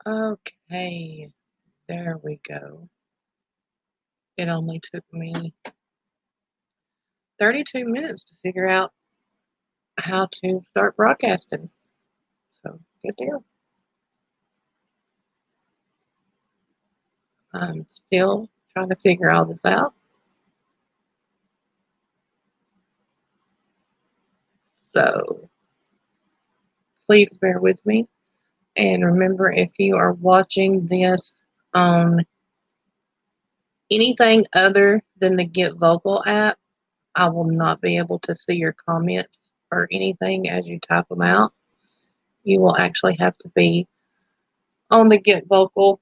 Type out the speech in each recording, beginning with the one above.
Okay, there we go. It only took me 32 minutes to figure out how to start broadcasting. So, good deal. I'm still trying to figure all this out. So, please bear with me. And remember, if you are watching this on anything other than the Get Vocal app, I will not be able to see your comments or anything as you type them out. You will actually have to be on the Get Vocal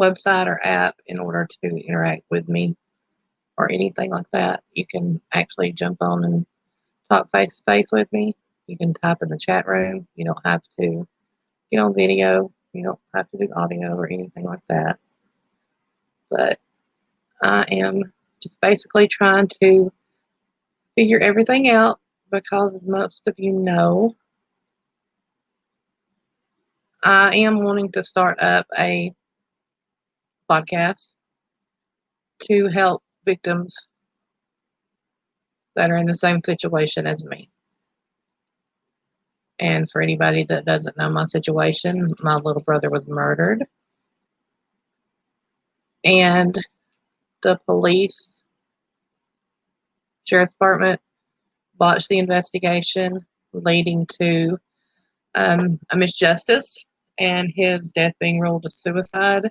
website or app in order to interact with me or anything like that. You can actually jump on and talk face to face with me. You can type in the chat room. You don't have to get on video. You don't have to do audio or anything like that. But I am just basically trying to figure everything out because, as most of you know, I am wanting to start up a podcast to help victims that are in the same situation as me. And for anybody that doesn't know my situation, my little brother was murdered. And the police, sheriff's department, botched the investigation, leading to a misjustice and his death being ruled a suicide.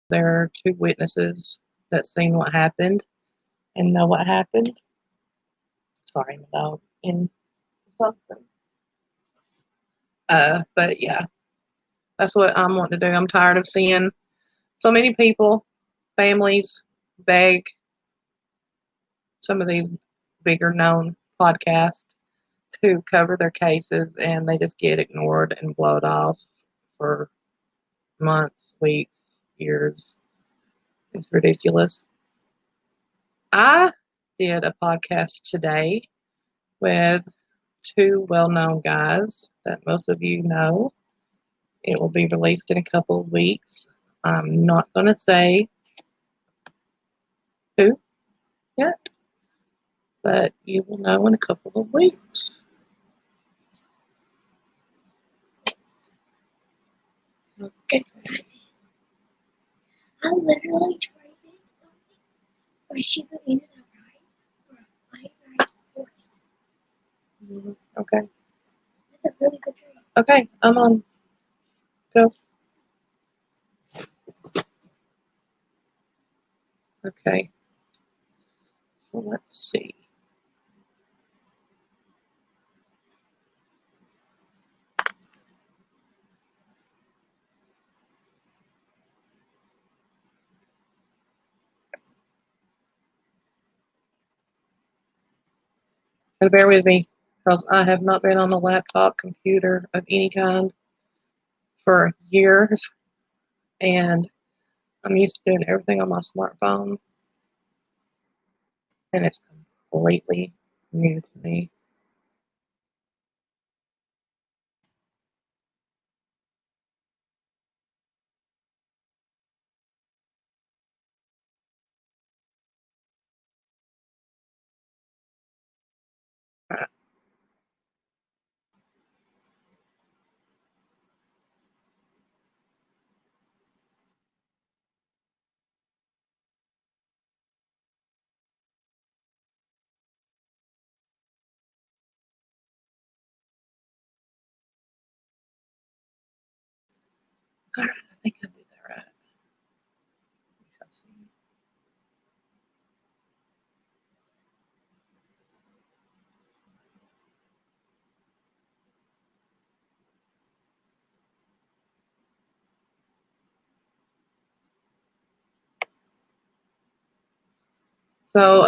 There are two witnesses that seen what happened and know what happened. Sorry, my dog in something. But yeah, that's what I'm wanting to do. I'm tired of seeing so many people, families, beg some of these bigger known podcasts to cover their cases, and they just get ignored and blowed off for months, weeks, years. It's ridiculous. I did a podcast today with two well-known guys that most of you know. It will be released in a couple of weeks. I'm not going to say who yet, but you will know in a couple of weeks. Guess what I did? I literally traded something for a sheep into the ride for a light ride horse. Okay. That's a really good trade. Okay, I'm on. Go. Okay. So let's see. And bear with me, because I have not been on a laptop computer of any kind for years, and I'm used to doing everything on my smartphone, and it's completely new to me. All right, I think I did that right. So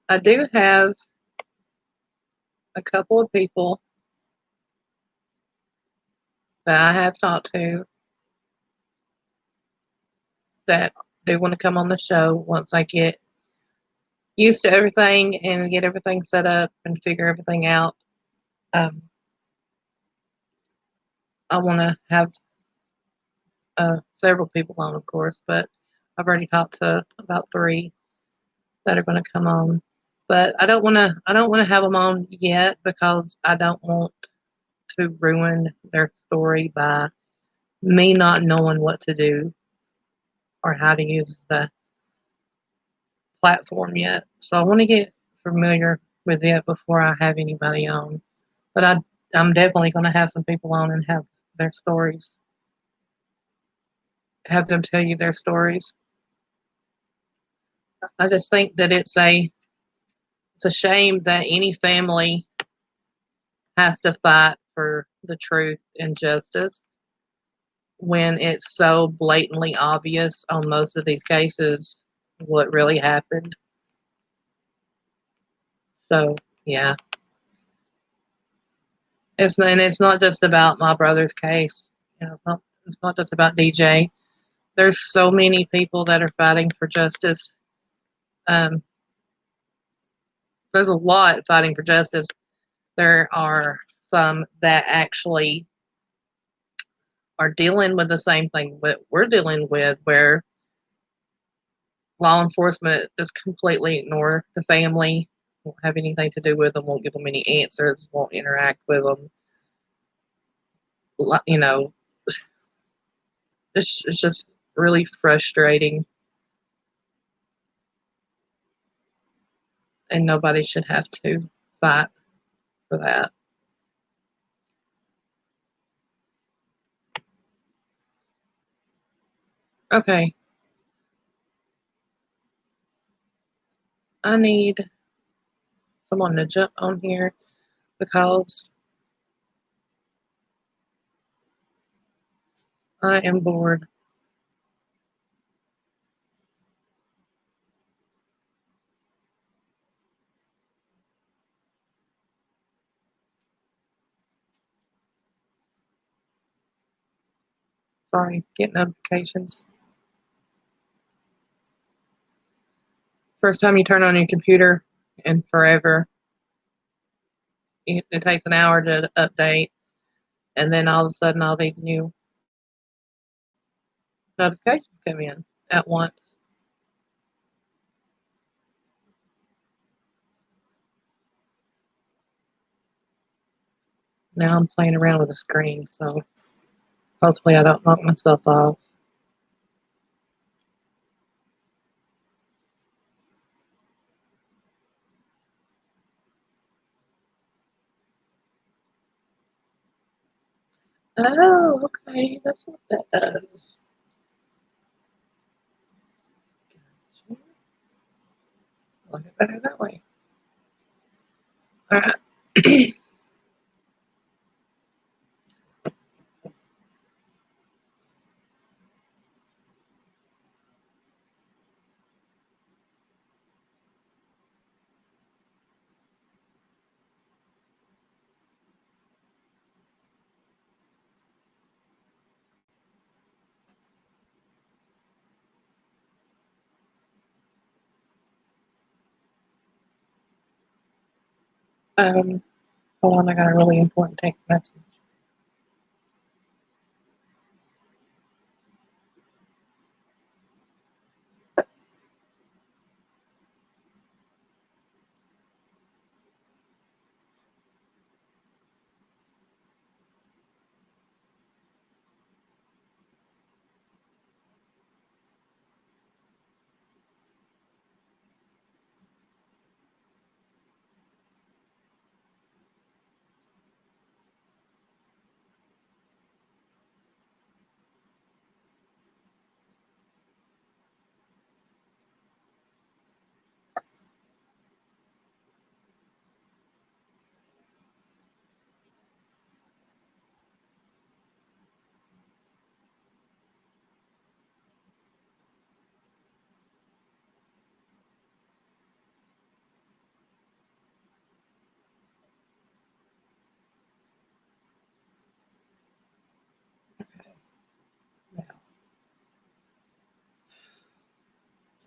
I do have a couple of people that I have talked to that do want to come on the show once I get used to everything and get everything set up and figure everything out. Um, I want to have several people on, of course, but I've already talked to about 3 that are going to come on. But I don't want to. I don't want to have them on yet because I don't want to ruin their story by me not knowing what to do or how to use the platform yet. So I want to get familiar with it before I have anybody on. But I'm definitely going to have some people on and have their stories, have them tell you their stories. I just think that it's a shame that any family has to fight for the truth and justice when it's so blatantly obvious on most of these cases what really happened. So yeah, it's not just about my brother's case. It's not just about DJ. There's so many people that are fighting for justice. Um, there's a lot fighting for justice. There are some that actually are dealing with the same thing that we're dealing with, where law enforcement just completely ignore the family, won't have anything to do with them, won't give them any answers, won't interact with them. You know, it's just really frustrating, and nobody should have to fight for that. Okay, I need someone to jump on here because I am bored. Sorry, get notifications. First time you turn on your computer in forever, it takes an hour to update, and then all of a sudden, all these new notifications come in at once. Now I'm playing around with the screen, so hopefully I don't knock myself off. Oh, okay, that's what that does. Gotcha. Look it better that way. All right. Hold on, I got a really important text message.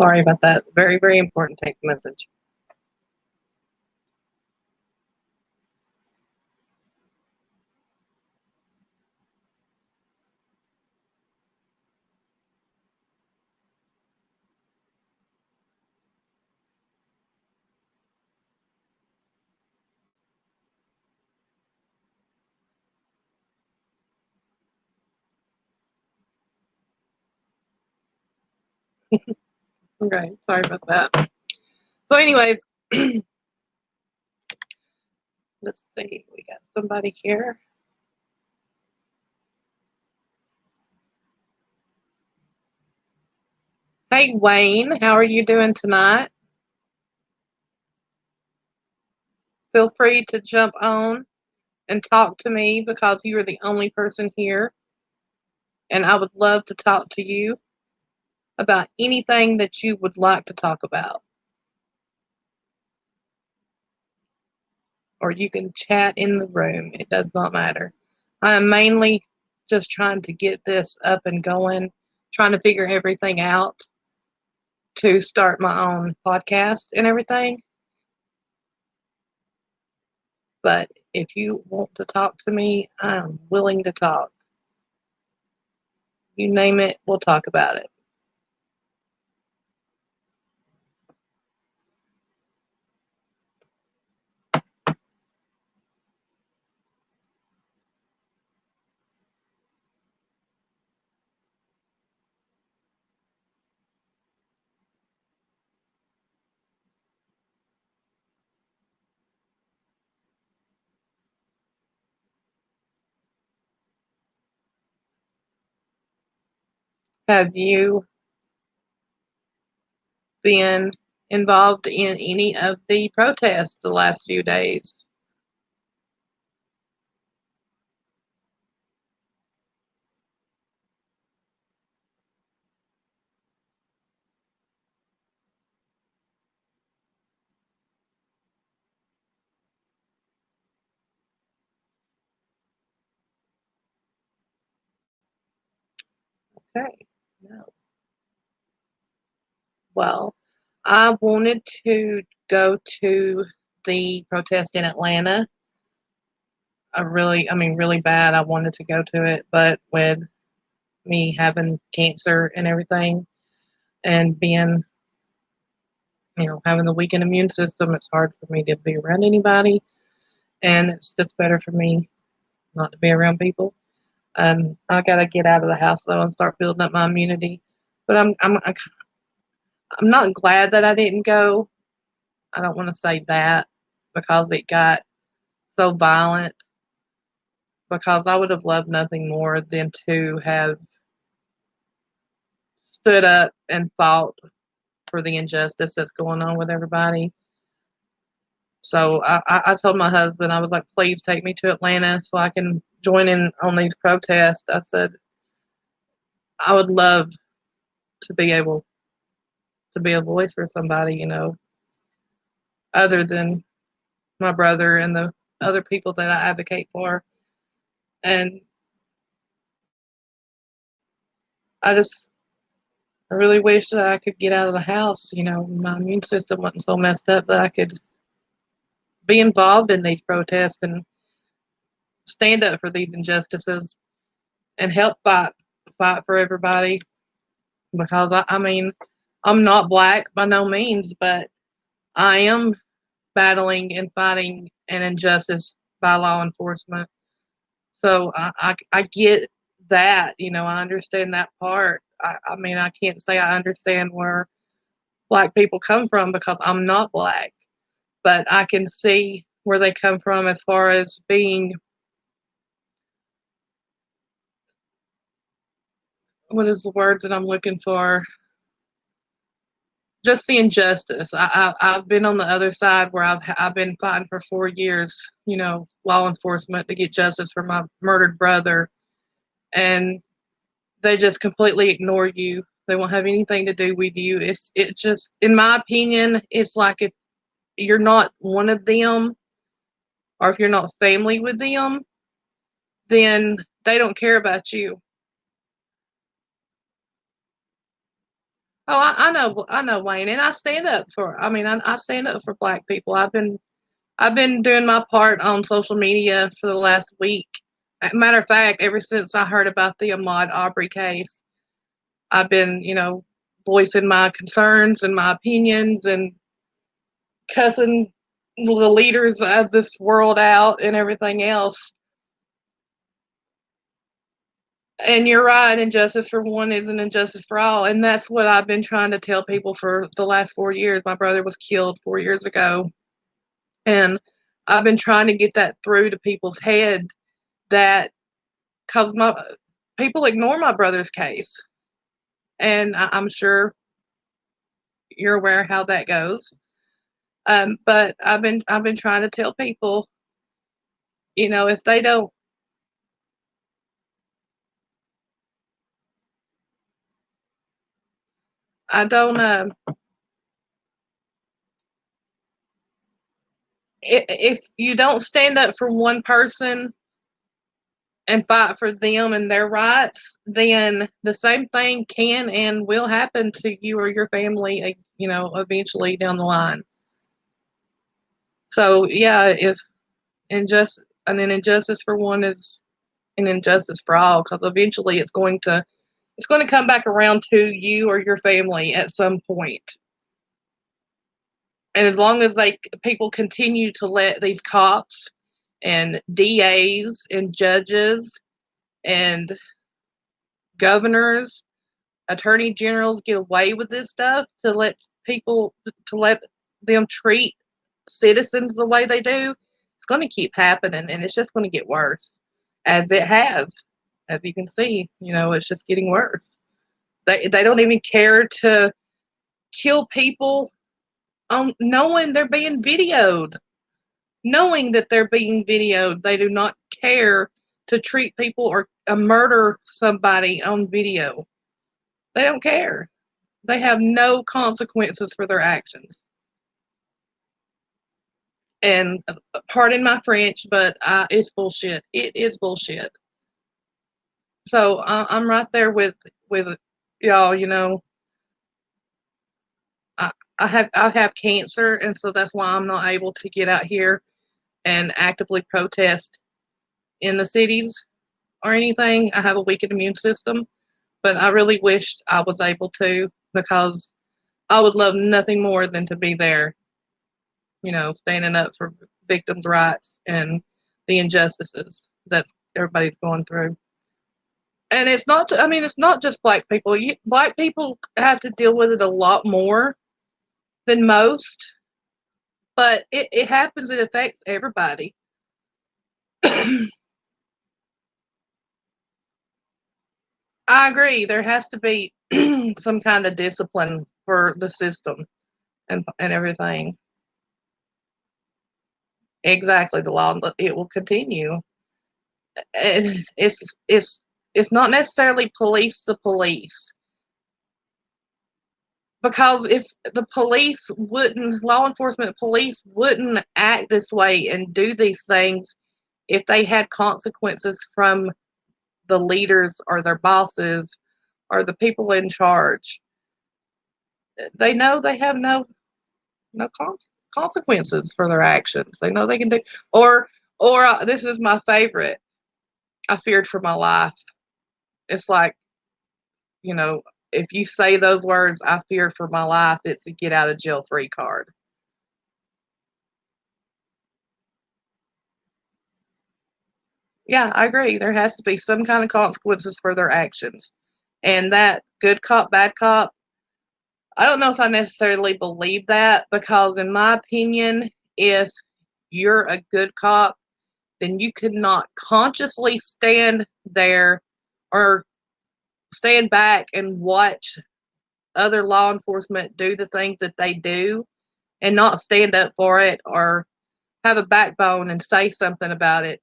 Sorry about that. Very, very important text message. Okay, sorry about that. So, anyways, let's see. We got somebody here. Hey, Wayne, how are you doing tonight? Feel free to jump on and talk to me because you are the only person here, and I would love to talk to you about anything that you would like to talk about. Or you can chat in the room. It does not matter. I am mainly just trying to get this up and going, trying to figure everything out to start my own podcast and everything. But if you want to talk to me, I'm willing to talk. You name it, we'll talk about it. Have you been involved in any of the protests the last few days? Okay, no. Well, I wanted to go to the protest in Atlanta. Really bad. I wanted to go to it, but with me having cancer and everything and being, having the weakened immune system, it's hard for me to be around anybody. And it's just better for me not to be around people. I got to get out of the house though and start building up my immunity. But I'm not glad that I didn't go. I don't want to say that because it got so violent. Because I would have loved nothing more than to have stood up and fought for the injustice that's going on with everybody. So I told my husband, I was like, please take me to Atlanta so I can join in on these protests. I said, I would love to be able to be a voice for somebody, other than my brother and the other people that I advocate for. And I just, I really wish that I could get out of the house. My immune system wasn't so messed up that I could be involved in these protests and stand up for these injustices and help fight for everybody. Because I'm not black by no means, but I am battling and fighting an injustice by law enforcement. So I get that, I understand that part. I can't say I understand where black people come from because I'm not black, but I can see where they come from as far as being, what is the word that I'm looking for? Just the injustice. I've been on the other side where I've been fighting for 4 years, law enforcement to get justice for my murdered brother, and they just completely ignore you. They won't have anything to do with you. It just, in my opinion, it's like if you're not one of them, or if you're not family with them, then they don't care about you. Oh, I know, Wayne, and I stand up for. I stand up for black people. I've been doing my part on social media for the last week. Matter of fact, ever since I heard about the Ahmaud Arbery case, I've been, voicing my concerns and my opinions and cussing the leaders of this world out and everything else. And you're right, injustice for one is an injustice for all. And that's what I've been trying to tell people for the last 4 years. My brother was killed 4 years ago. And I've been trying to get that through to people's head that because my people ignore my brother's case. And I'm sure you're aware how that goes. But I've been trying to tell people, if they don't, I don't. If you don't stand up for one person and fight for them and their rights, then the same thing can and will happen to you or your family, eventually down the line. So yeah, if an injustice for one is an injustice for all, because eventually it's going to come back around to you or your family at some point. And as long as people continue to let these cops and DAs and judges and governors, attorney generals get away with this stuff, to let them treat citizens the way they do, it's going to keep happening, and it's just going to get worse, as it has. As you can see, it's just getting worse. They don't even care to kill people on knowing they're being videoed. Knowing that they're being videoed, they do not care to treat people or murder somebody on video. They don't care. They have no consequences for their actions. And pardon my French, but it's bullshit. It is bullshit. So I'm right there with y'all. I have cancer, and so that's why I'm not able to get out here and actively protest in the cities or anything. I have a weakened immune system, but I really wished I was able to, because I would love nothing more than to be there, standing up for victims' rights and the injustices that everybody's going through. And it's not just black people. Black people have to deal with it a lot more than most, but it happens. It affects everybody. I agree. There has to be some kind of discipline for the system and everything. Exactly, the law, it will continue. It's not necessarily police to police, because if the law enforcement police wouldn't act this way and do these things if they had consequences from the leaders or their bosses or the people in charge. They know they have no consequences for their actions. They know they can do, or this is my favorite. I feared for my life. It's like, you know, if you say those words, I fear for my life, it's a get out of jail free card. Yeah, I agree. There has to be some kind of consequences for their actions. And that good cop, bad cop, I don't know if I necessarily believe that, because, in my opinion, if you're a good cop, then you could not consciously stand there or stand back and watch other law enforcement do the things that they do and not stand up for it or have a backbone and say something about it.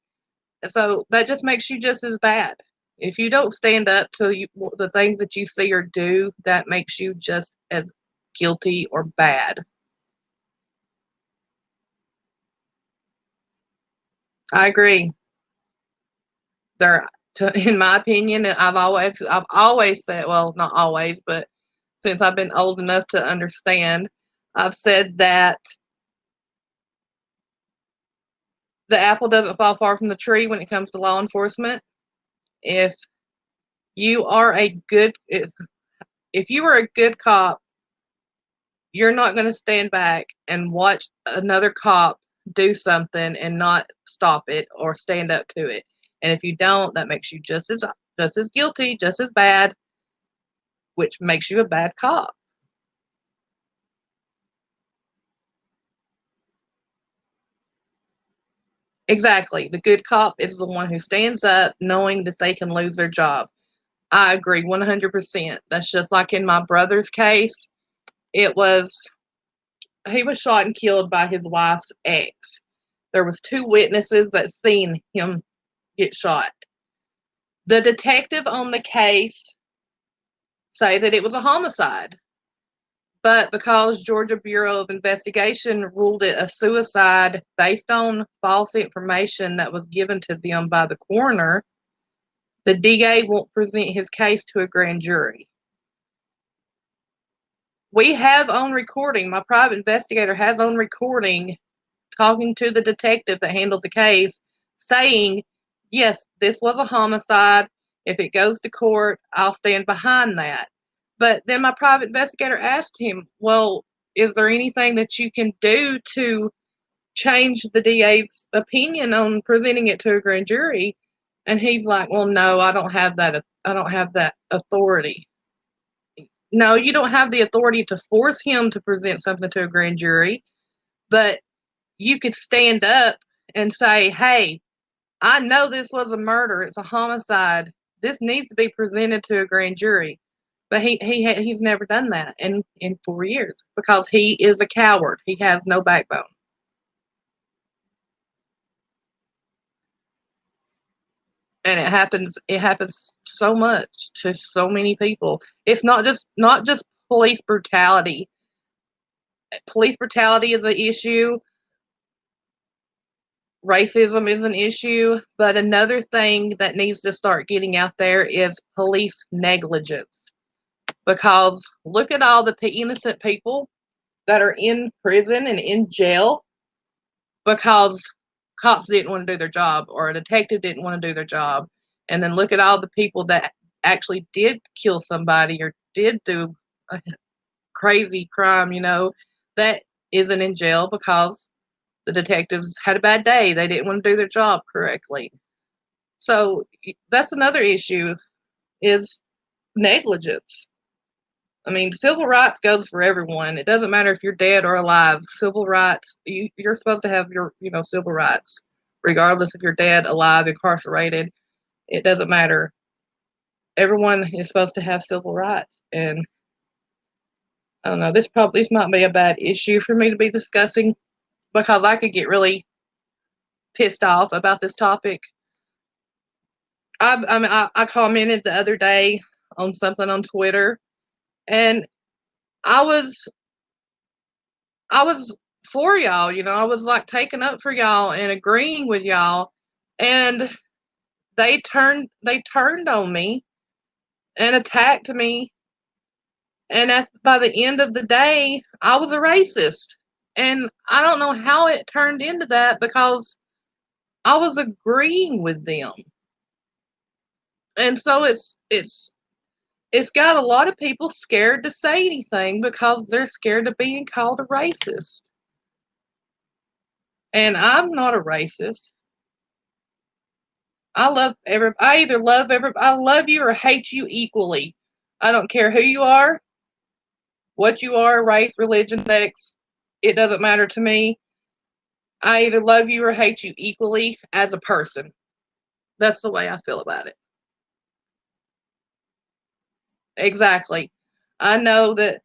So that just makes you just as bad. If you don't stand up to the things that you see or do, that makes you just as guilty or bad. I agree. There, in my opinion, I've always said, well, not always, but since I've been old enough to understand, I've said that the apple doesn't fall far from the tree when it comes to law enforcement. If you are a good, if you are a good cop, you're not going to stand back and watch another cop do something and not stop it or stand up to it. And if you don't, that makes you just as just as guilty, just as bad, which makes you a bad cop. Exactly. The good cop is the one who stands up knowing that they can lose their job. I agree 100%. That's just like in my brother's case. It was he was shot and killed by his wife's ex. There was two witnesses that seen him get shot. The detective on the case say that it was a homicide. But because Georgia Bureau of Investigation ruled it a suicide based on false information that was given to them by the coroner, the DA won't present his case to a grand jury. We have on recording, my private investigator has on recording talking to the detective that handled the case, saying, yes, this was a homicide. If it goes to court, I'll stand behind that. But then my private investigator asked him, well, is there anything that you can do to change the DA's opinion on presenting it to a grand jury? And he's like, well, no, I don't have that. I don't have that authority. No, you don't have the authority to force him to present something to a grand jury, but you could stand up and say, hey, I know this was a murder. It's a homicide. This needs to be presented to a grand jury. But he's never done that in 4 years because he is a coward. He has no backbone. And it happens so much to so many people. It's not just police brutality. Police brutality is an issue. Racism is an issue, but another thing that needs to start getting out there is police negligence. Because look at all the innocent people that are in prison and in jail because cops didn't want to do their job or a detective didn't want to do their job. And then look at all the people that actually did kill somebody or did do a crazy crime, that isn't in jail because the detectives had a bad day. They didn't want to do their job correctly. So that's another issue is negligence. I mean, civil rights goes for everyone. It doesn't matter if you're dead or alive. Civil rights, you're supposed to have your, civil rights, regardless if you're dead, alive, incarcerated. It doesn't matter. Everyone is supposed to have civil rights, and I don't know. This might be a bad issue for me to be discussing because I could get really pissed off about this topic. I commented the other day on something on Twitter, and I was I was for y'all, I was like taking up for y'all and agreeing with y'all, and they turned on me and attacked me, and by the end of the day, I was a racist, and I don't know how it turned into that because I was agreeing with them, and so it's got a lot of people scared to say anything because they're scared of being called a racist. And I'm not a racist. I love you or hate you equally. I don't care who you are, what you are, race, religion, sex. It doesn't matter to me. I either love you or hate you equally as a person. That's the way I feel about it. Exactly. I know that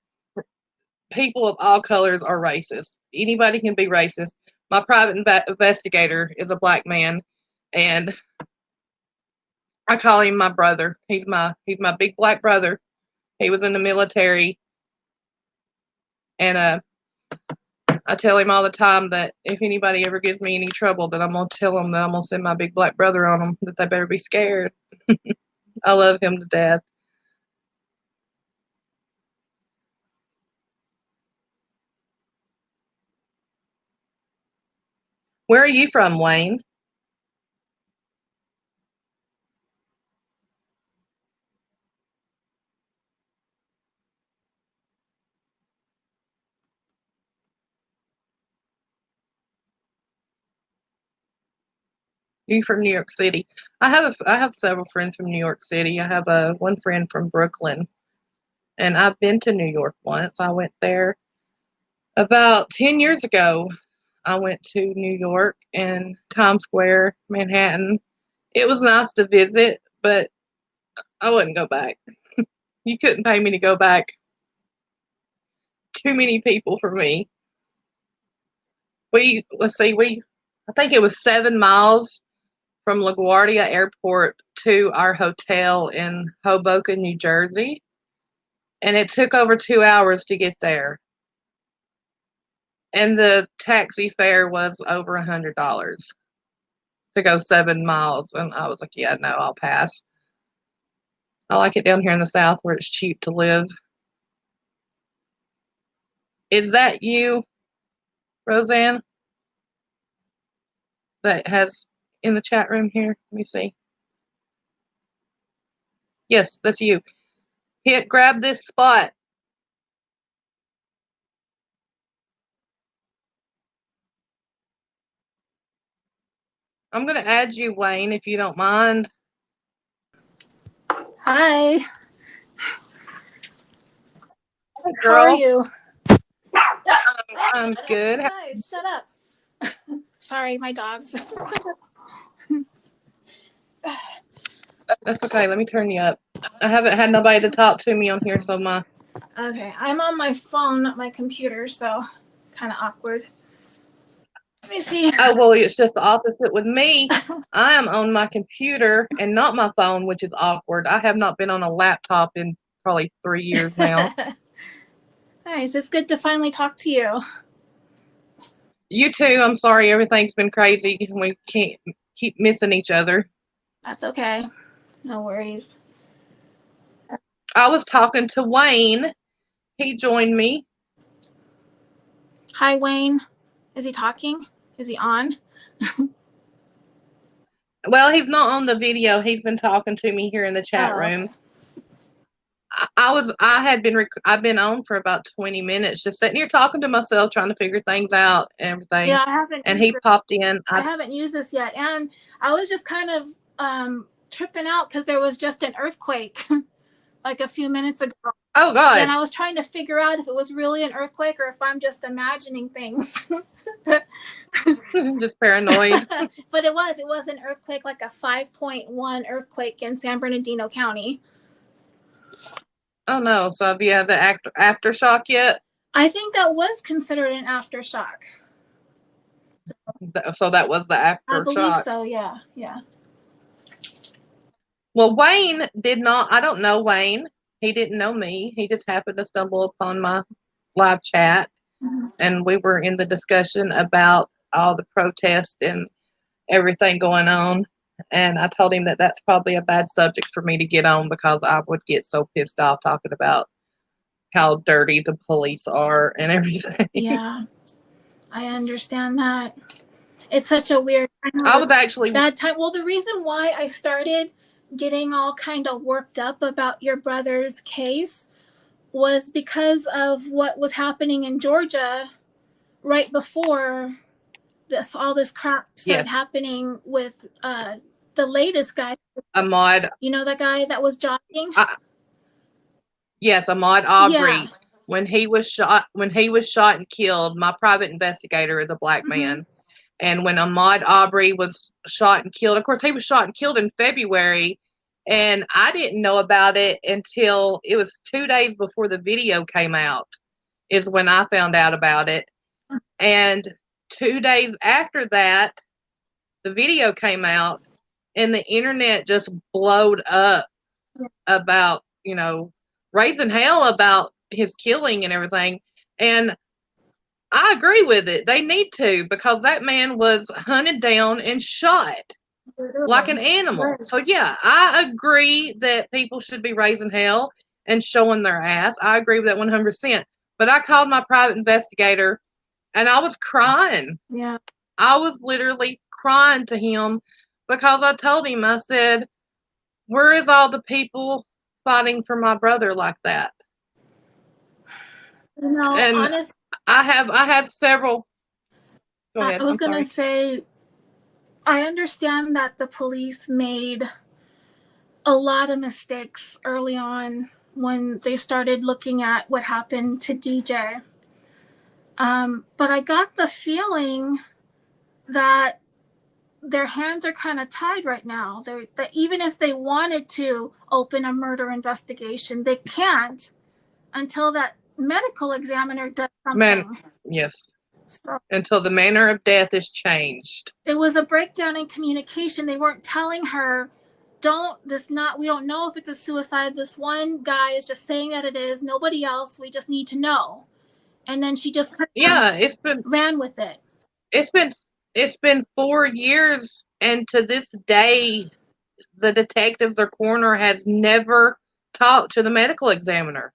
people of all colors are racist. Anybody can be racist. My private investigator is a black man, and I call him my brother. He's my big black brother. He was in the military, and I tell him all the time that if anybody ever gives me any trouble, that I'm gonna tell them that I'm gonna send my big black brother on them. That they better be scared. I love him to death. Where are you from, Wayne? You from New York City? I have several friends from New York City. I have one friend from Brooklyn, and I've been to New York once. I went there about 10 years ago. I went to New York and Times Square, Manhattan. It was nice to visit, but I wouldn't go back. You couldn't pay me to go back. Too many people for me. Let's see, I think it was 7 miles from LaGuardia Airport to our hotel in Hoboken, New Jersey, and it took over 2 hours to get there. And the taxi fare was over $100 to go 7 miles, and I was like, "Yeah, no, I'll pass." I like it down here in the South where it's cheap to live. Is that you, Roseanne, that has in the chat room here? Let me see. Yes, that's you. Grab this spot. I'm going to add you, Wayne, if you don't mind. Hi. Hey, girl. How are you? I'm good. Guys, shut up. Sorry, my dogs. That's okay. Let me turn you up. I haven't had nobody to talk to me on here, so Okay, I'm on my phone, not my computer, so kind of awkward. Let me see. Oh, well, it's just the opposite with me. I am on my computer and not my phone, which is awkward. I have not been on a laptop in probably 3 years now. Nice. It's good to finally talk to you. You too. I'm sorry. Everything's been crazy. We can't keep missing each other. That's okay. No worries. I was talking to Wayne. He joined me. Hi, Wayne. Is he talking? Is he on? Well, he's not on the video. He's been talking to me here in the chat room. Okay. I've been on for about 20 minutes, just sitting here talking to myself, trying to figure things out and everything. Yeah, I haven't. And he popped in. I haven't used this yet, and I was just kind of tripping out because there was just an earthquake like a few minutes ago. Oh God! And I was trying to figure out if it was really an earthquake or if I'm just imagining things. Just paranoid. But it was an earthquake, like a 5.1 earthquake in San Bernardino County. Oh no! So have you had the aftershock yet? I think that was considered an aftershock. So that was the aftershock. I believe so. Yeah. Well, Wayne did not. I don't know Wayne. He didn't know me. He just happened to stumble upon my live chat, and we were in the discussion about all the protests and everything going on. And I told him that that's probably a bad subject for me to get on because I would get so pissed off talking about how dirty the police are and everything. Yeah, I understand that. It's such a weird I was actually bad time. Well, the reason why I started getting all kind of worked up about your brother's case was because of what was happening in Georgia right before all this crap started happening with the latest guy. Ahmaud. You know, the guy that was jogging? Yes, Ahmaud Arbery. Yeah. When he was shot and killed, my private investigator is a black man. And when Ahmaud Arbery was shot and killed, of course, he was shot and killed in February, and I didn't know about it until it was 2 days before the video came out is when I found out about it. And 2 days after that, the video came out, and the internet just blowed up about, raising hell about his killing and everything. And I agree with it. They need to, because that man was hunted down and shot like an animal. So yeah, I agree that people should be raising hell and showing their ass. I agree with that 100%. But I called my private investigator and I was crying. Yeah. I was literally crying to him because I told him, I said, where is all the people fighting for my brother like that? And honestly, I have several. Go ahead. I was going to say, I understand that the police made a lot of mistakes early on when they started looking at what happened to DJ. But I got the feeling that their hands are kind of tied right now. That even if they wanted to open a murder investigation, they can't until that medical examiner does something. Yes. So until the manner of death is changed. it was a breakdown in communication. They weren't telling her, we don't know if it's a suicide. This one guy is just saying that it is. Nobody else. We just need to know. And then she just ran with it. It's been 4 years, and to this day, the detectives or coroner has never talked to the medical examiner.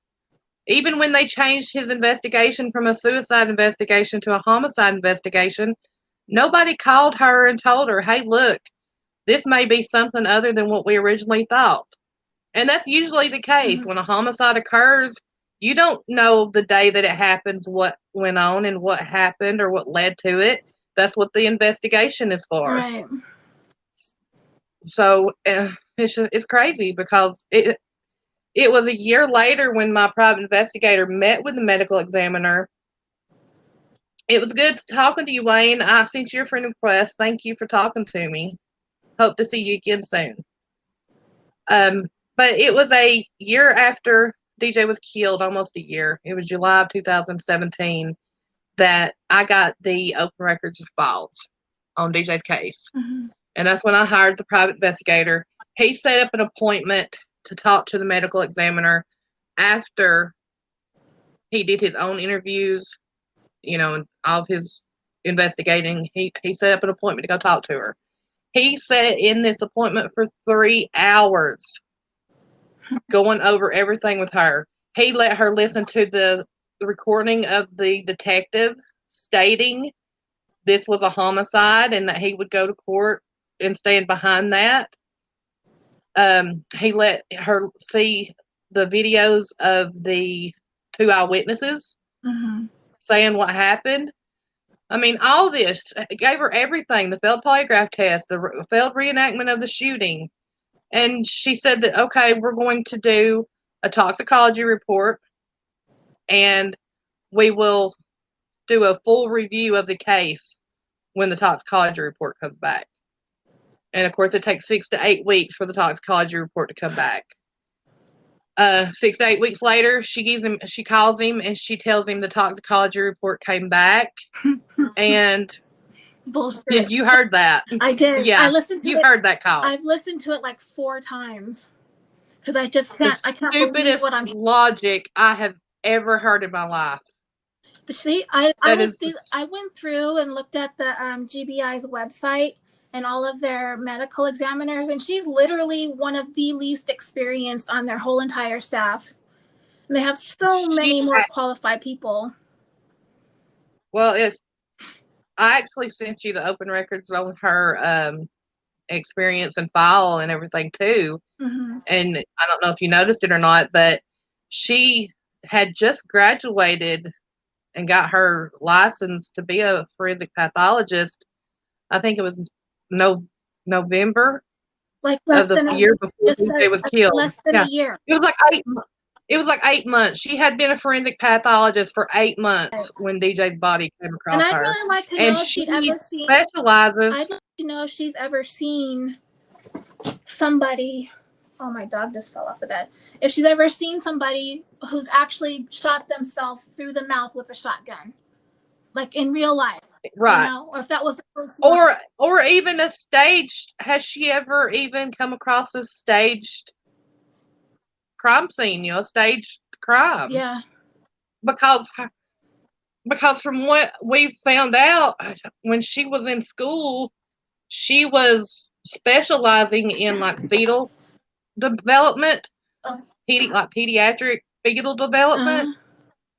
Even when they changed his investigation from a suicide investigation to a homicide investigation, nobody called her and told her, hey, look, this may be something other than what we originally thought. And that's usually the case. When a homicide occurs, you don't know the day that it happens what went on and what happened or what led to it. That's what the investigation is for. Right. So it's crazy because it was a year later when my private investigator met with the medical examiner. It was good talking to you, Wayne. I sent you a friend request. Thank you for talking to me. Hope to see you again soon. But it was a year after DJ was killed, almost a year. It was July of 2017 that I got the open records files on DJ's case. Mm-hmm. And that's when I hired the private investigator. He set up an appointment to talk to the medical examiner after he did his own interviews, and all of his investigating. He set up an appointment to go talk to her. He sat in this appointment for 3 hours going over everything with her. He let her listen to the recording of the detective stating this was a homicide and that he would go to court and stand behind that. He let her see the videos of the 2 eyewitnesses saying what happened. I mean, all this gave her everything, the failed polygraph test, the failed reenactment of the shooting. And she said that, okay, we're going to do a toxicology report and we will do a full review of the case when the toxicology report comes back. And of course, it takes 6 to 8 weeks for the toxicology report to come back. 6 to 8 weeks later, she calls him and she tells him the toxicology report came back. And bullshit. You heard that. I did. Yeah, I listened to it. You heard that call. I've listened to it like 4 times because I can't believe what I'm logic I have ever heard in my life. See, I went through and looked at the GBI's website and all of their medical examiners, and she's literally one of the least experienced on their whole entire staff. And they have so many more qualified people. Well, I actually sent you the open records on her experience and file and everything too. Mm-hmm. And I don't know if you noticed it or not, but she had just graduated and got her license to be a forensic pathologist. I think it was November of the year before DJ was killed. Less than a year. It was like 8 months. It was like 8 months. She had been a forensic pathologist for 8 months when DJ's body came across her. And I'd really like to know if she'd ever seen. Specializes. I'd like to know if she's ever seen somebody. Oh, my dog just fell off the bed. If she's ever seen somebody who's actually shot themselves through the mouth with a shotgun, like in real life, right? Or if that was the first one. Or even a staged. Has she ever even come across a staged crime scene? Staged crime. Yeah. Because from what we found out when she was in school, she was specializing in like fetal development, like pediatric fetal development.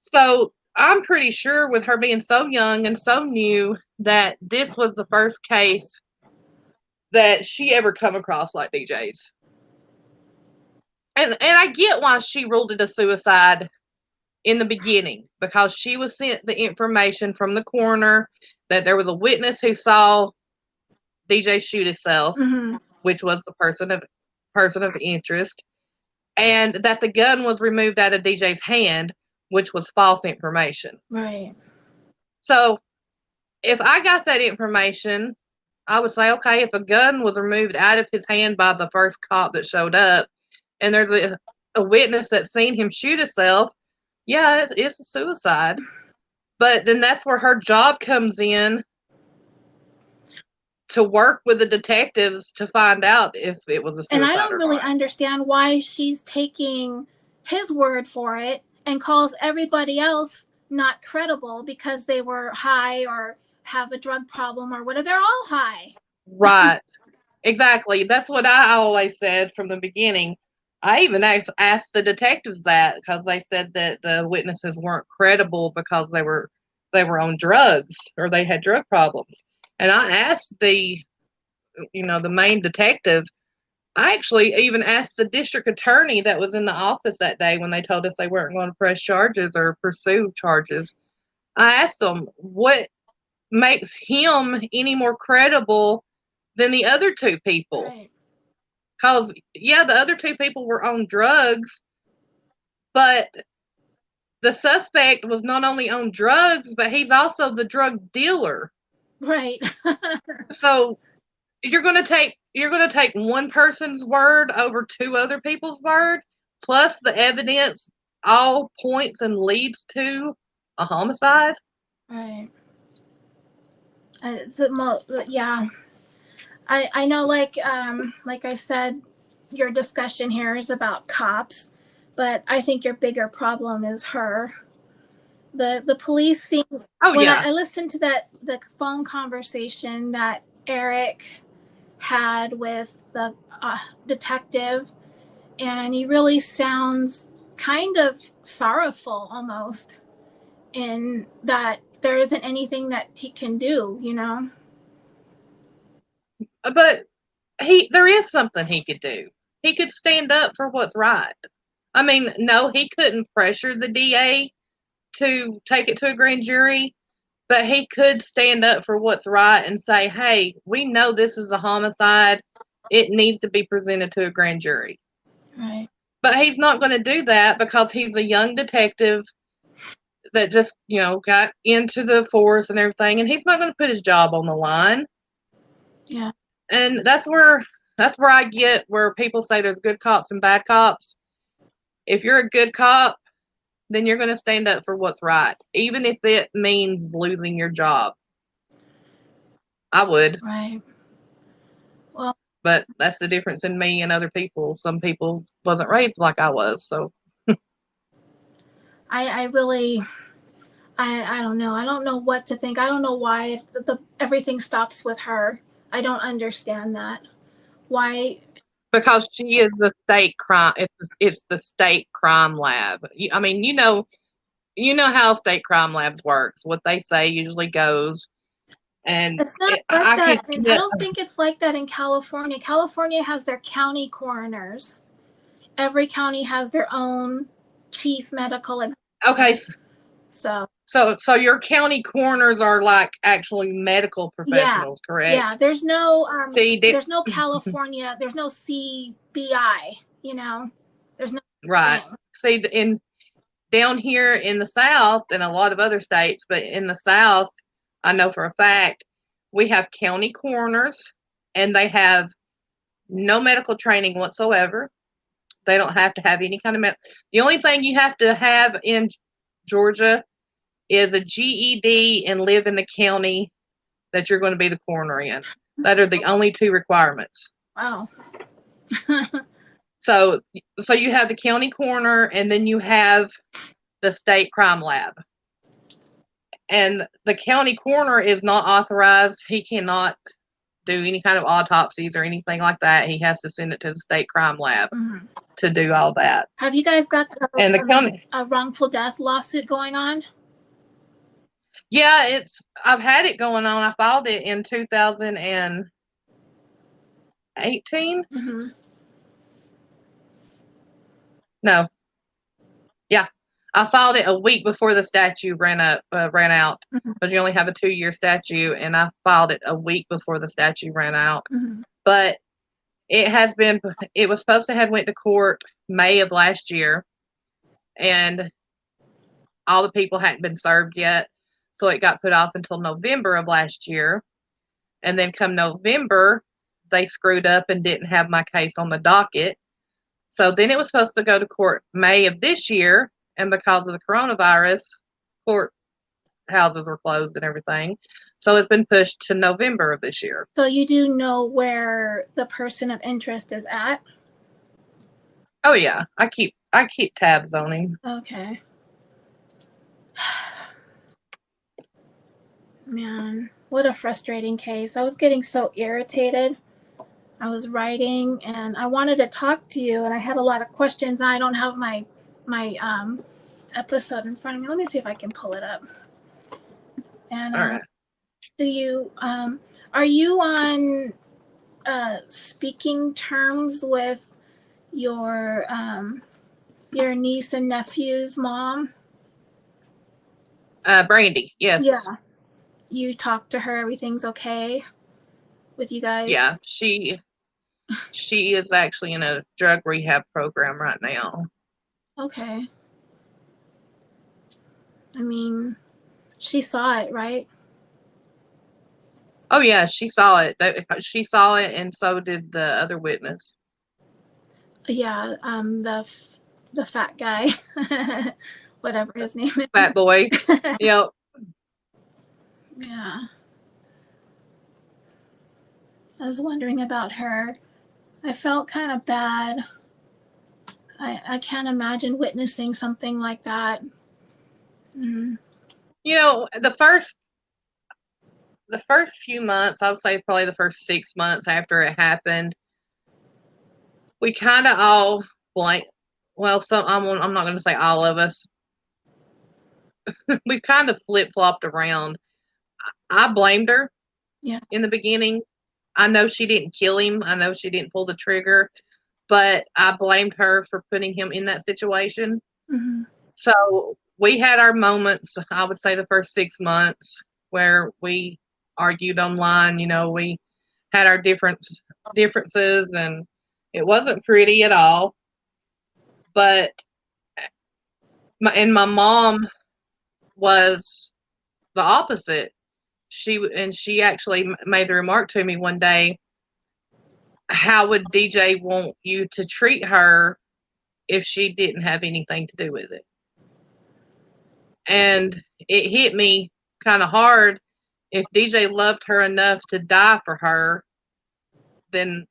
So I'm pretty sure with her being so young and so new that this was the first case that she ever come across like DJ's. And I get why she ruled it a suicide in the beginning, because she was sent the information from the coroner that there was a witness who saw DJ shoot himself, which was the person of interest, and that the gun was removed out of DJ's hand, which was false information. Right. So if I got that information, I would say, okay, if a gun was removed out of his hand by the first cop that showed up, and there's a witness that's seen him shoot himself, yeah, it's a suicide. But then that's where her job comes in, to work with the detectives to find out if it was a suicide. And I don't really not. understand why she's taking his word for it and calls everybody else not credible because they were high or have a drug problem or whatever. They're all high. Right. Exactly. That's what I always said from the beginning. I even asked the detectives that, because they said that the witnesses weren't credible because they were on drugs or they had drug problems. And I asked the main detective. I actually even asked the district attorney that was in the office that day when they told us they weren't going to press charges or pursue charges. I asked them what makes him any more credible than the other two people. Right. Because, yeah, the other two people were on drugs, but the suspect was not only on drugs, but he's also the drug dealer. Right. So you're going to take one person's word over two other people's word, plus the evidence all points and leads to a homicide. Right. Yeah. I know, like I said, your discussion here is about cops, but I think your bigger problem is her. The police seem. Oh, when yeah. I listened to the phone conversation that Eric had with the detective, and he really sounds kind of sorrowful almost, in that there isn't anything that he can do, But there is something he could do. He could stand up for what's right. I mean, no, he couldn't pressure the DA to take it to a grand jury, but he could stand up for what's right and say, hey, we know this is a homicide. It needs to be presented to a grand jury. Right. But he's not going to do that because he's a young detective that just, got into the force and everything, and he's not going to put his job on the line. Yeah. And that's where I get where people say there's good cops and bad cops. If you're a good cop, then you're going to stand up for what's right, even if it means losing your job. I would. Right. Well, but that's the difference in me and other people. Some people wasn't raised like I was, so I really, I don't know. I don't know what to think. I don't know why everything stops with her. I don't understand that. Why? because she is the state crime. It's the state crime lab. I mean, how state crime labs works. What they say usually goes. And It's not like that. I don't think it's like that in California. California has their county coroners. Every county has their own chief medical examiner. Okay. So your county coroners are like actually medical professionals, correct? Yeah. There's no there's no California. There's no CBI. There's no right. thing. See, down here in the South and a lot of other states, but in the South, I know for a fact we have county coroners, and they have no medical training whatsoever. They don't have to have any kind of the only thing you have to have in Georgia is a GED and live in the county that you're going to be the coroner in. That are the only two requirements. Wow. So you have the county coroner, and then you have the state crime lab. And the county coroner is not authorized. He cannot do any kind of autopsies or anything like that. He has to send it to the state crime lab to do all that. Have you guys got a wrongful death lawsuit going on? Yeah, I've had it going on. I filed it in 2018. No. Yeah. I filed it a week before the statute ran out Mhm. because you only have a 2-year statute, and I filed it a week before the statute ran out. Mhm. But it was supposed to have went to court May of last year, and all the people hadn't been served yet, so it got put off until November of last year. And then come November, they screwed up and didn't have my case on the docket. So then it was supposed to go to court May of this year, and because of the coronavirus, courthouses were closed and everything. So it's been pushed to November of this year. So you do know where the person of interest is at? Oh yeah, I keep tabs on him. Okay. Man, what a frustrating case. I was getting so irritated. I was writing and I wanted to talk to you, and I had a lot of questions. I don't have my episode in front of me. Let me see if I can pull it up. And All right. do you are you on speaking terms with your niece and nephew's mom? Brandy, yes. Yeah. You talked to her, everything's okay with you guys? Yeah, she is actually in a drug rehab program right now. Okay. I mean, she saw it, right? Oh yeah, she saw it. She saw it, and so did the other witness. Yeah, the fat guy, whatever his name is. Fat boy. Yep. Yeah. I was wondering about her. I felt kind of bad. I can't imagine witnessing something like that. Mm. You know, the first few months, I would say probably the first 6 months after it happened, we kind of all blame. Well, I'm not going to say all of us. We kind of flip flopped around. I blamed her. Yeah. In the beginning, I know she didn't kill him. I know she didn't pull the trigger, but I blamed her for putting him in that situation. Mm-hmm. So we had our moments, I would say the first 6 months, where we argued online. You know, we had our differences, and it wasn't pretty at all. But my mom was the opposite. She actually made the remark to me one day, how would DJ want you to treat her if she didn't have anything to do with it? And it hit me kind of hard. If DJ loved her enough to die for her, then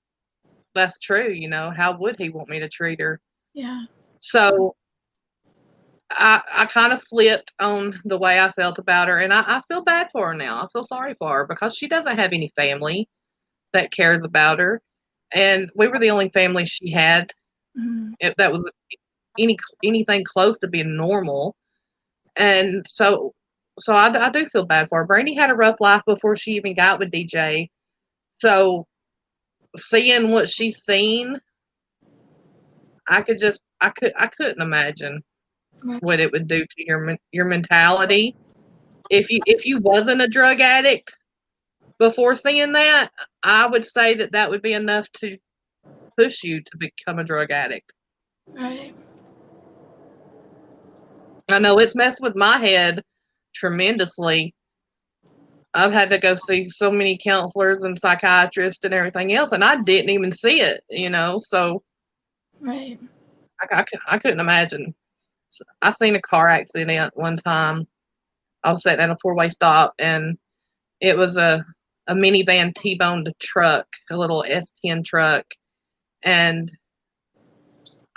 that's true. You know, how would he want me to treat her? Yeah. So I kind of flipped on the way I felt about her, and I feel bad for her now. I feel sorry for her because she doesn't have any family that cares about her, and we were the only family she had that was anything close to being normal. And so I do feel bad for her. Brandy had a rough life before she even got with DJ. So seeing what she's seen, I couldn't imagine what it would do to your mentality. If you wasn't a drug addict before seeing that, I would say that would be enough to push you to become a drug addict. Right. I know it's messed with my head tremendously. I've had to go see so many counselors and psychiatrists and everything else, and I didn't even see it, you know. So, right, I couldn't imagine. I seen a car accident one time. I was sitting at a 4-way stop, and it was a minivan T-boned a truck, a little S10 truck, and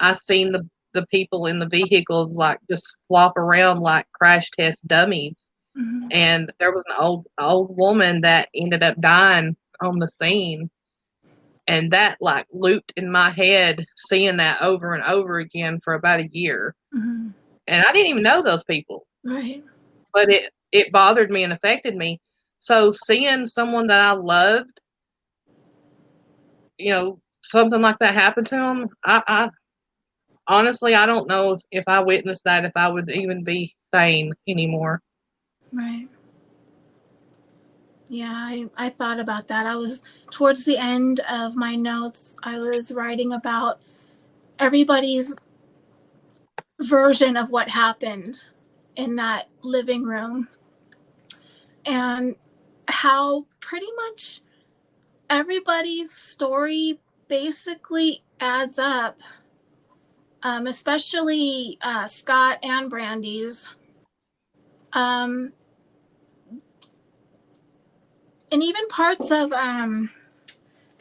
I seen the people in the vehicles like just flop around like crash test dummies. mm-hmm. And there was an old woman that ended up dying on the scene, and that like looped in my head, seeing that over and over again for about a year. Mm-hmm. And I didn't even know those people, Right, but it bothered me and affected me. So seeing someone that I loved, you know, something like that happen to them, honestly, I don't know if I witnessed that, if I would even be sane anymore. Right. Yeah, I thought about that. I was towards the end of my notes, I was writing about everybody's version of what happened in that living room and how pretty much everybody's story basically adds up, especially Scott and Brandy's. And even parts of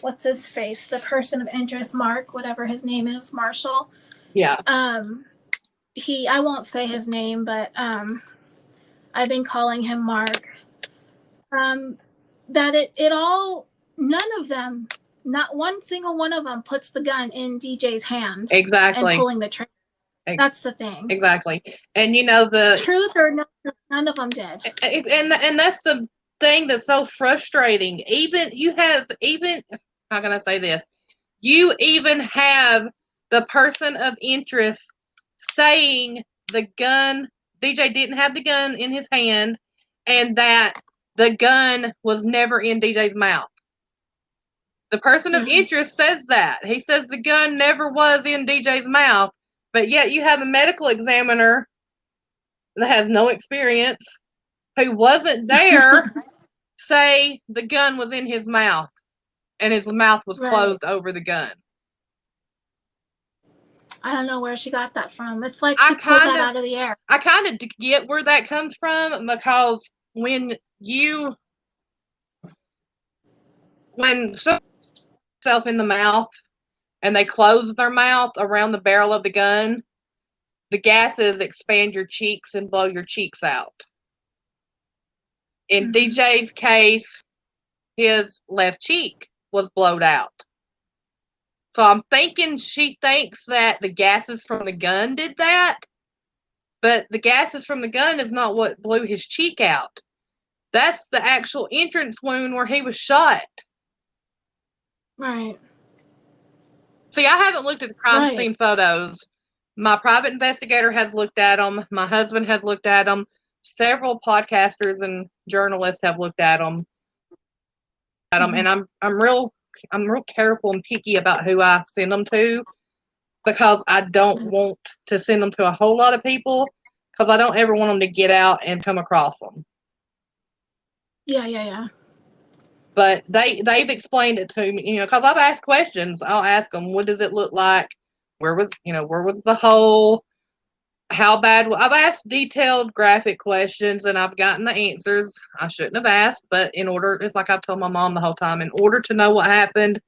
what's his face, the person of interest, Mark, whatever his name is, Marshall. Yeah. I won't say his name, but I've been calling him Mark. That it all, none of them, not one single one of them puts the gun in DJ's hand Exactly. and pulling the trigger. That's the thing. Exactly. And you know, the truth or no, none of them did. And that's the thing that's so frustrating. How can I say this? You even have the person of interest saying the gun, DJ didn't have the gun in his hand, and that the gun was never in DJ's mouth. The person of interest says that. He says the gun never was in DJ's mouth, but yet you have a medical examiner that has no experience, who wasn't there, say the gun was in his mouth and his mouth was closed over the gun. I don't know where she got that from. It's like she pulled that out of the air. I kind of get where that comes from, because when yourself in the mouth and they close their mouth around the barrel of the gun, the gases expand your cheeks and blow your cheeks out. In DJ's case, his left cheek was blowed out. So I'm thinking she thinks that the gases from the gun did that, but the gases from the gun is not what blew his cheek out. That's the actual entrance wound where he was shot. Right. See, I haven't looked at the crime scene photos. My private investigator has looked at them. My husband has looked at them. Several podcasters and journalists have looked at them. And I'm real careful and picky about who I send them to, because I don't want to send them to a whole lot of people, because I don't ever want them to get out and come across them. Yeah. But they've explained it to me, because I've asked questions. I'll ask them, what does it look like? Where was the hole? How bad? I've asked detailed, graphic questions, and I've gotten the answers I shouldn't have asked. But it's like I've told my mom the whole time, in order to know what happened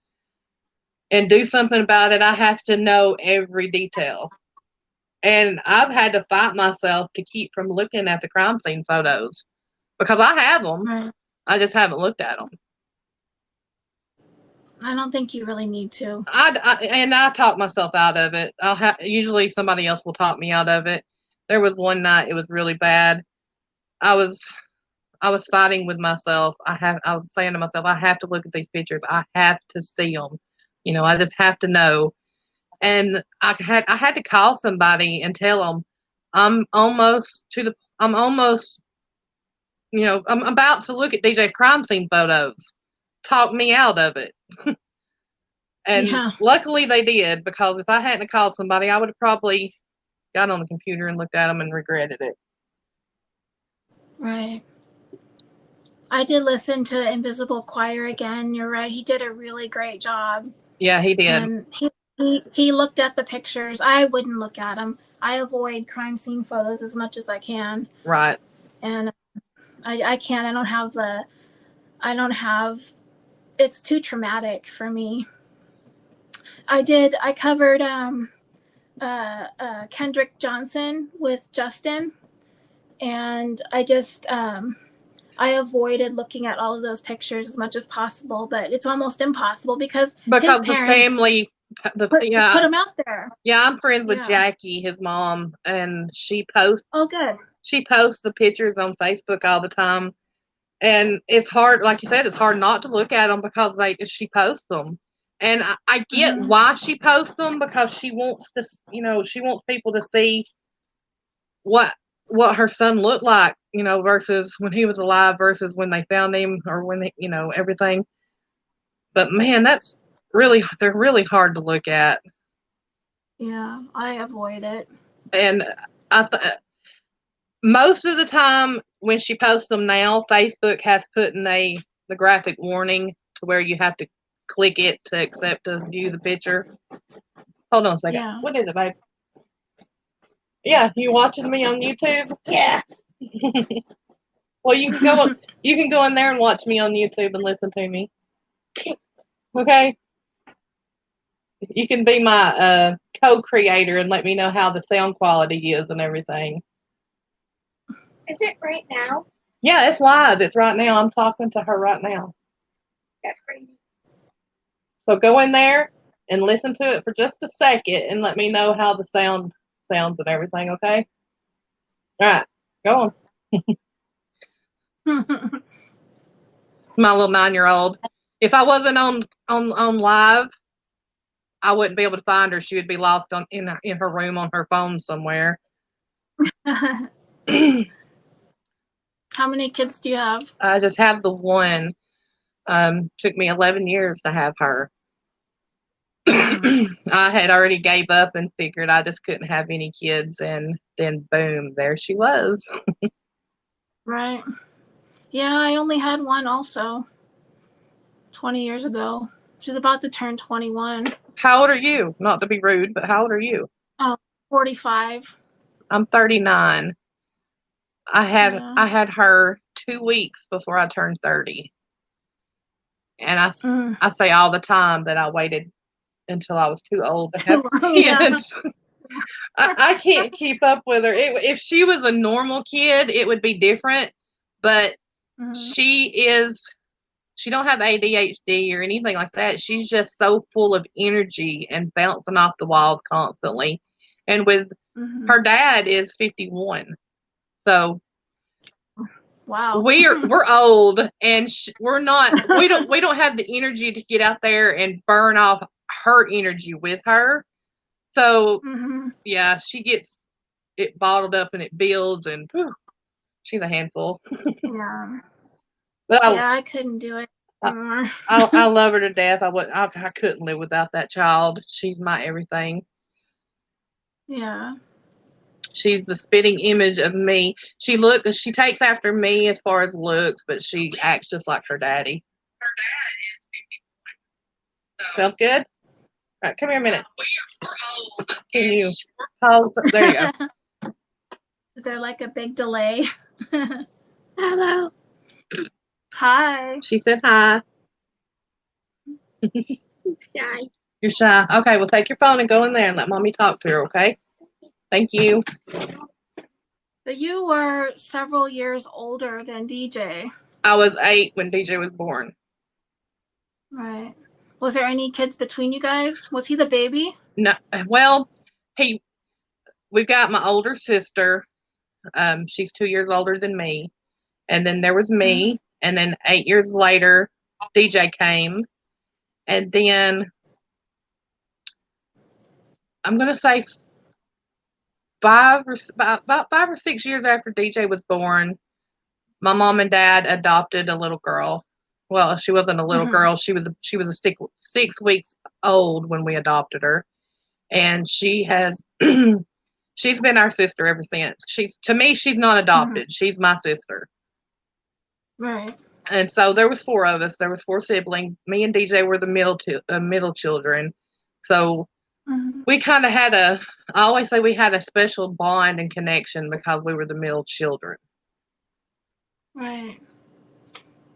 and do something about it, I have to know every detail. And I've had to fight myself to keep from looking at the crime scene photos, because I have them. Right. I just haven't looked at them. I don't think you really need to. I talk myself out of it. Usually somebody else will talk me out of it. There was one night it was really bad. I was fighting with myself. I was saying to myself, I have to look at these pictures. I have to see them. I just have to know. And I had to call somebody and tell them I'm about to look at DJ's crime scene photos. Talk me out of it. And luckily they did, because if I hadn't called somebody, I would have probably got on the computer and looked at them and regretted it. Right. I did listen to Invisible Choir again. You're right. He did a really great job. Yeah, he did. And he looked at the pictures. I wouldn't look at them. I avoid crime scene photos as much as I can. Right. And I can't. I don't have. It's too traumatic for me. I covered Kendrick Johnson with Justin, and I just I avoided looking at all of those pictures as much as possible, but it's almost impossible because his parents the family put him out there. Yeah, I'm friends with Jackie, his mom, and she posts. Oh, good. She posts the pictures on Facebook all the time, and it's hard. Like you said, it's hard not to look at them because she posts them, And I get why she posts them, because she wants to, she wants people to see what her son looked like, versus when he was alive versus when they found him, or when everything. But man, they're really hard to look at. Yeah, I avoid it. And most of the time when she posts them now, Facebook has put in the graphic warning to where you have to click it to accept to view the picture. Hold on a second. Yeah. What is it, babe? Yeah, you watching me on YouTube? Yeah. Well, you can go. You can go in there and watch me on YouTube and listen to me. Okay. You can be my co-creator and let me know how the sound quality is and everything. Is it right now? Yeah, it's live. It's right now. I'm talking to her right now. That's crazy. So go in there and listen to it for just a second and let me know how the sound sounds and everything, okay? All right, go on. My little 9-year-old. If I wasn't on live, I wouldn't be able to find her. She would be lost in her room on her phone somewhere. How many kids do you have? I just have the one. Took me 11 years to have her. I had already gave up and figured I just couldn't have any kids, and then boom, there she was. Right. Yeah, I only had one also 20 years ago. She's about to turn 21. How old are you? Not to be rude, but how old are you? 45. I'm 39. I had her 2 weeks before I turned 30. And I say all the time that I waited until I was too old to have kids. I can't keep up with her. If she was a normal kid, it would be different. But she don't have ADHD or anything like that. She's just so full of energy and bouncing off the walls constantly. And with her dad is 51. So wow. we're old, and we don't have the energy to get out there and burn off her energy with her. So yeah, she gets it bottled up and it builds, and whew, she's a handful. Yeah. But I couldn't do it anymore. I love her to death. I couldn't live without that child. She's my everything. Yeah. She's the spitting image of me. She takes after me as far as looks, but she acts just like her daddy. Her dad is 51. Sounds good? All right, come here a minute. Can you pause? There you go. Is there like a big delay? Hello. Hi. She said hi. Shy. You're shy. Okay, well, take your phone and go in there and let mommy talk to her, okay? Thank you. But you were several years older than DJ. I was 8 when DJ was born. Right. Was there any kids between you guys? Was he the baby? No. Well, we've got my older sister. She's 2 years older than me. And then there was me. And then 8 years later, DJ came. And then I'm going to say about 5 or 6 years after DJ was born, my mom and dad adopted a little girl. Well, she wasn't a little girl. She was 6 weeks old when we adopted her. And she has she's been our sister ever since. To me, she's not adopted. She's my sister. Right. And so there was 4 of us. There was 4 siblings. Me and DJ were the middle children. So we kind of I always say we had a special bond and connection because we were the middle children. Right.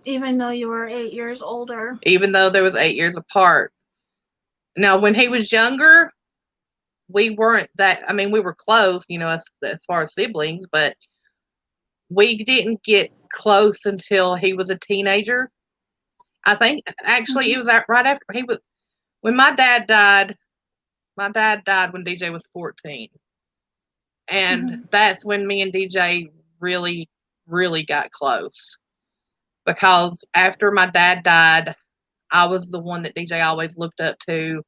Even though you were 8 years older. Even though there was 8 years apart. Now, when he was younger, we weren't we were close, as far as siblings, but we didn't get close until he was a teenager. I think, actually, it was right after when my dad died. My dad died when DJ was 14. And that's when me and DJ really, really got close. Because after my dad died, I was the one that DJ always looked up to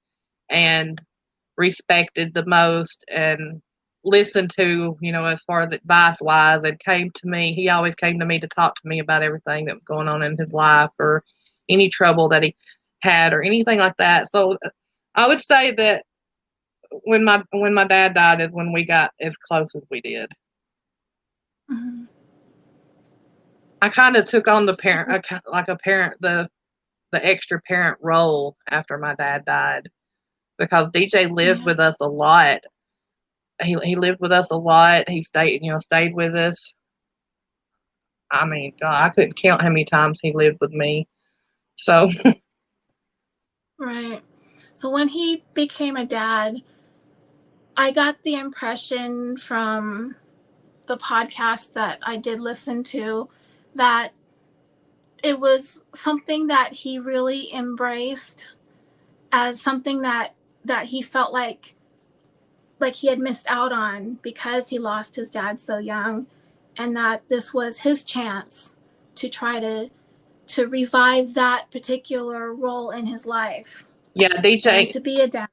and respected the most and listened to, as far as advice wise, and came to me. He always came to me to talk to me about everything that was going on in his life or any trouble that he had or anything like that. So I would say that when my dad died is when we got as close as we did. Mm-hmm. I kind of took on the extra parent role after my dad died because DJ lived with us a lot. He lived with us a lot. He stayed with us. I mean, God, I couldn't count how many times he lived with me. So Right. So when he became a dad, I got the impression from the podcast that I did listen to that it was something that he really embraced as something that he felt like he had missed out on because he lost his dad so young, and that this was his chance to try to revive that particular role in his life. yeah, and to be a dad.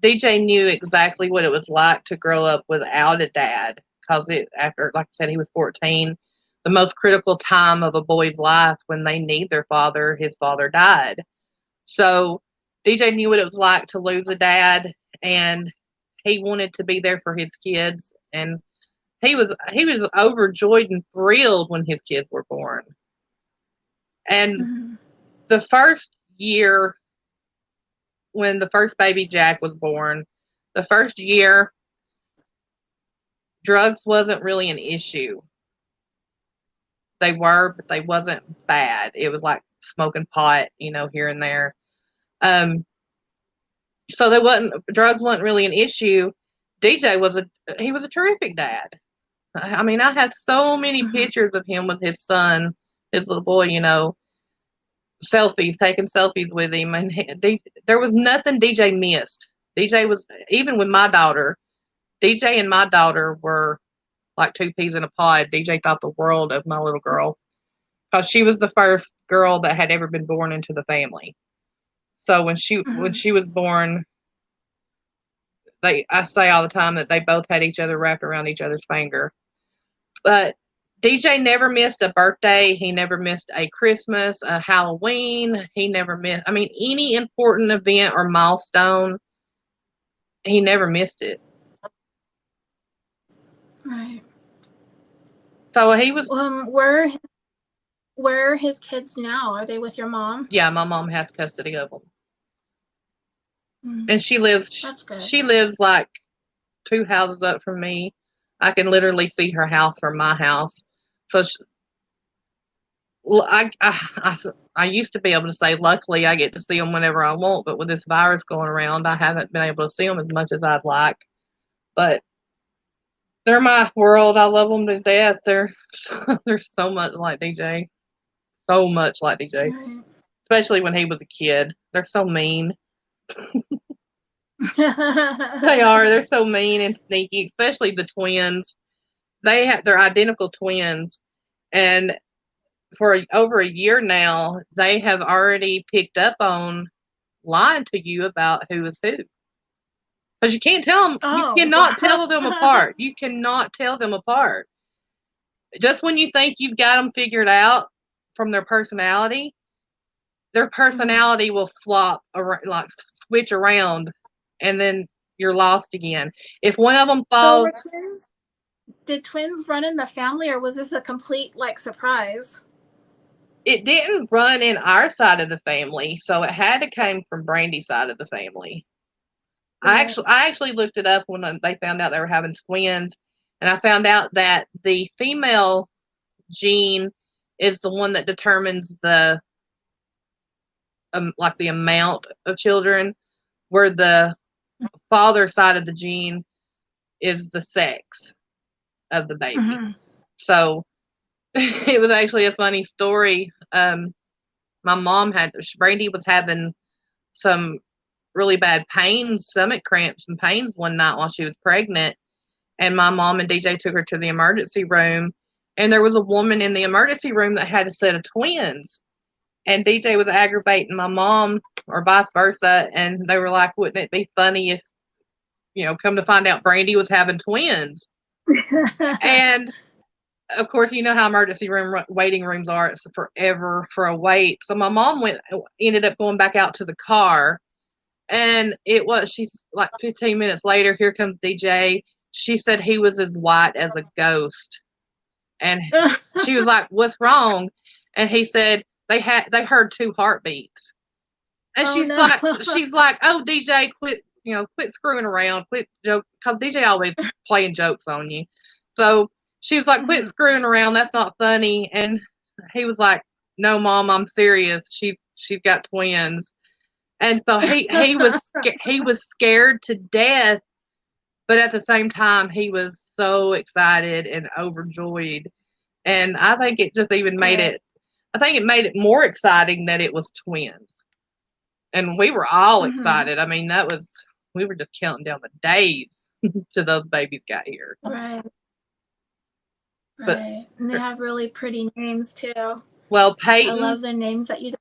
DJ knew exactly what it was like to grow up without a dad because after, like I said, he was 14, the most critical time of a boy's life when they need their father, his father died. So DJ knew what it was like to lose a dad, and he wanted to be there for his kids, and he was overjoyed and thrilled when his kids were born. And Mm-hmm. the first year when the first baby Jack was born, the first year, drugs wasn't really an issue. They were, but they wasn't bad. It was like smoking pot, here and there. So drugs wasn't really an issue. DJ was a terrific dad. I mean, I have so many Mm-hmm. pictures of him with his son, his little boy, taking selfies with him, and there was nothing DJ missed. DJ was, even with my daughter, DJ and my daughter were like two peas in a pod. DJ thought the world of my little girl because she was the first girl that had ever been born into the family. So when she was born, I say all the time that they both had each other wrapped around each other's finger. But DJ never missed a birthday. He never missed a Christmas, a Halloween. He never missed, I mean, any important event or milestone, he never missed it. Right. So he was. Where are his kids now? Are they with your mom? Yeah, my mom has custody of them. Mm. And she lives. That's good. She lives like 2 houses up from me. I can literally see her house from my house. So I used to be able to say, luckily, I get to see them whenever I want. But with this virus going around, I haven't been able to see them as much as I'd like. But they're my world. I love them to death. They're so much like DJ. So much like DJ. Right. Especially when he was a kid. They're so mean. They are. They're so mean and sneaky, especially the twins. They're identical twins. And for over a year now, they have already picked up on lying to you about who is who. Because you can't tell them, you cannot tell them apart. You cannot tell them apart. Just when you think you've got them figured out from their personality will flop, like switch around, and then you're lost again. If one of them falls. So did twins run in the family, or was this a complete surprise? It didn't run in our side of the family, so it had to come from Brandy's side of the family. Right. I actually looked it up when they found out they were having twins, and I found out that the female gene is the one that determines the the amount of children, where the father side of the gene is the sex of the baby. Mm-hmm. So it was actually a funny story. My mom Brandy was having some really bad pains, stomach cramps and pains one night while she was pregnant. And my mom and DJ took her to the emergency room. And there was a woman in the emergency room that had a set of twins. and DJ was aggravating my mom or vice versa. And they were like, wouldn't it be funny if, come to find out Brandy was having twins? And of course, you know how emergency room waiting rooms are. It's forever for a wait. So my mom ended up going back out to the car, and she's like 15 minutes later, here comes DJ. She said he was as white as a ghost. And she was like, what's wrong? And he said they heard 2 heartbeats. And she's like, oh, DJ, quit screwing around, quit joke, because DJ always playing jokes on you. So she was like, quit screwing around, that's not funny. And he was like, no, Mom, I'm serious. She's got twins. And so he was scared to death, but at the same time he was so excited and overjoyed. And I think it just even made it more exciting that it was twins. And we were all excited. I mean, we were just counting down the days till those babies got here. Right. And they have really pretty names too. Well, Peyton. I love the names that you.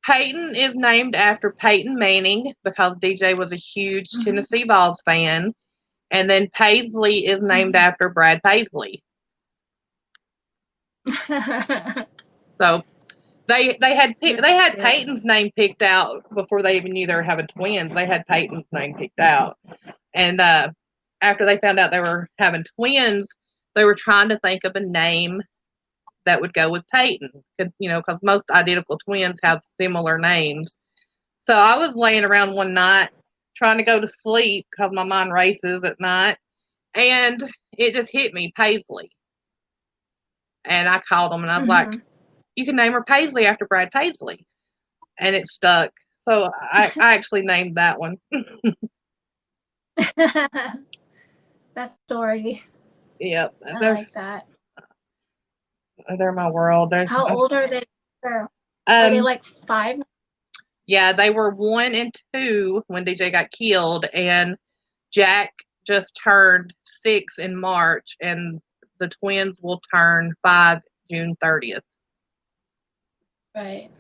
Peyton is named after Peyton Manning because DJ was a huge Tennessee Vols fan. And then Paisley is named after Brad Paisley. So they had Peyton's name picked out before they even knew they were having twins. They had Peyton's name picked out. And after they found out they were having twins, they were trying to think of a name that would go with Peyton, because most identical twins have similar names. So I was laying around one night trying to go to sleep because my mind races at night, and it just hit me, Paisley. And I called them and I was like, you can name her Paisley after Brad Paisley. And it stuck. So I actually named that one. That story. Yep. I like that. They're my world. How old are they? Are they like 5? Yeah, they were 1 and 2 when DJ got killed, and Jack just turned 6 in March, and the twins will turn 5 June 30th. Right.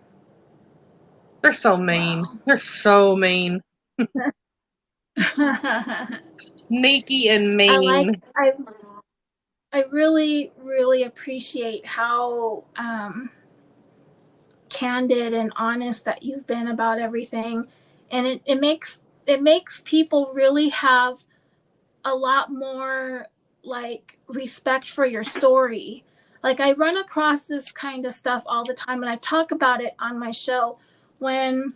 They're so mean. Wow. They're so mean. Sneaky and mean. I really, really appreciate how candid and honest that you've been about everything, and it makes people really have a lot more like respect for your story. Like, I run across this kind of stuff all the time, and I talk about it on my show when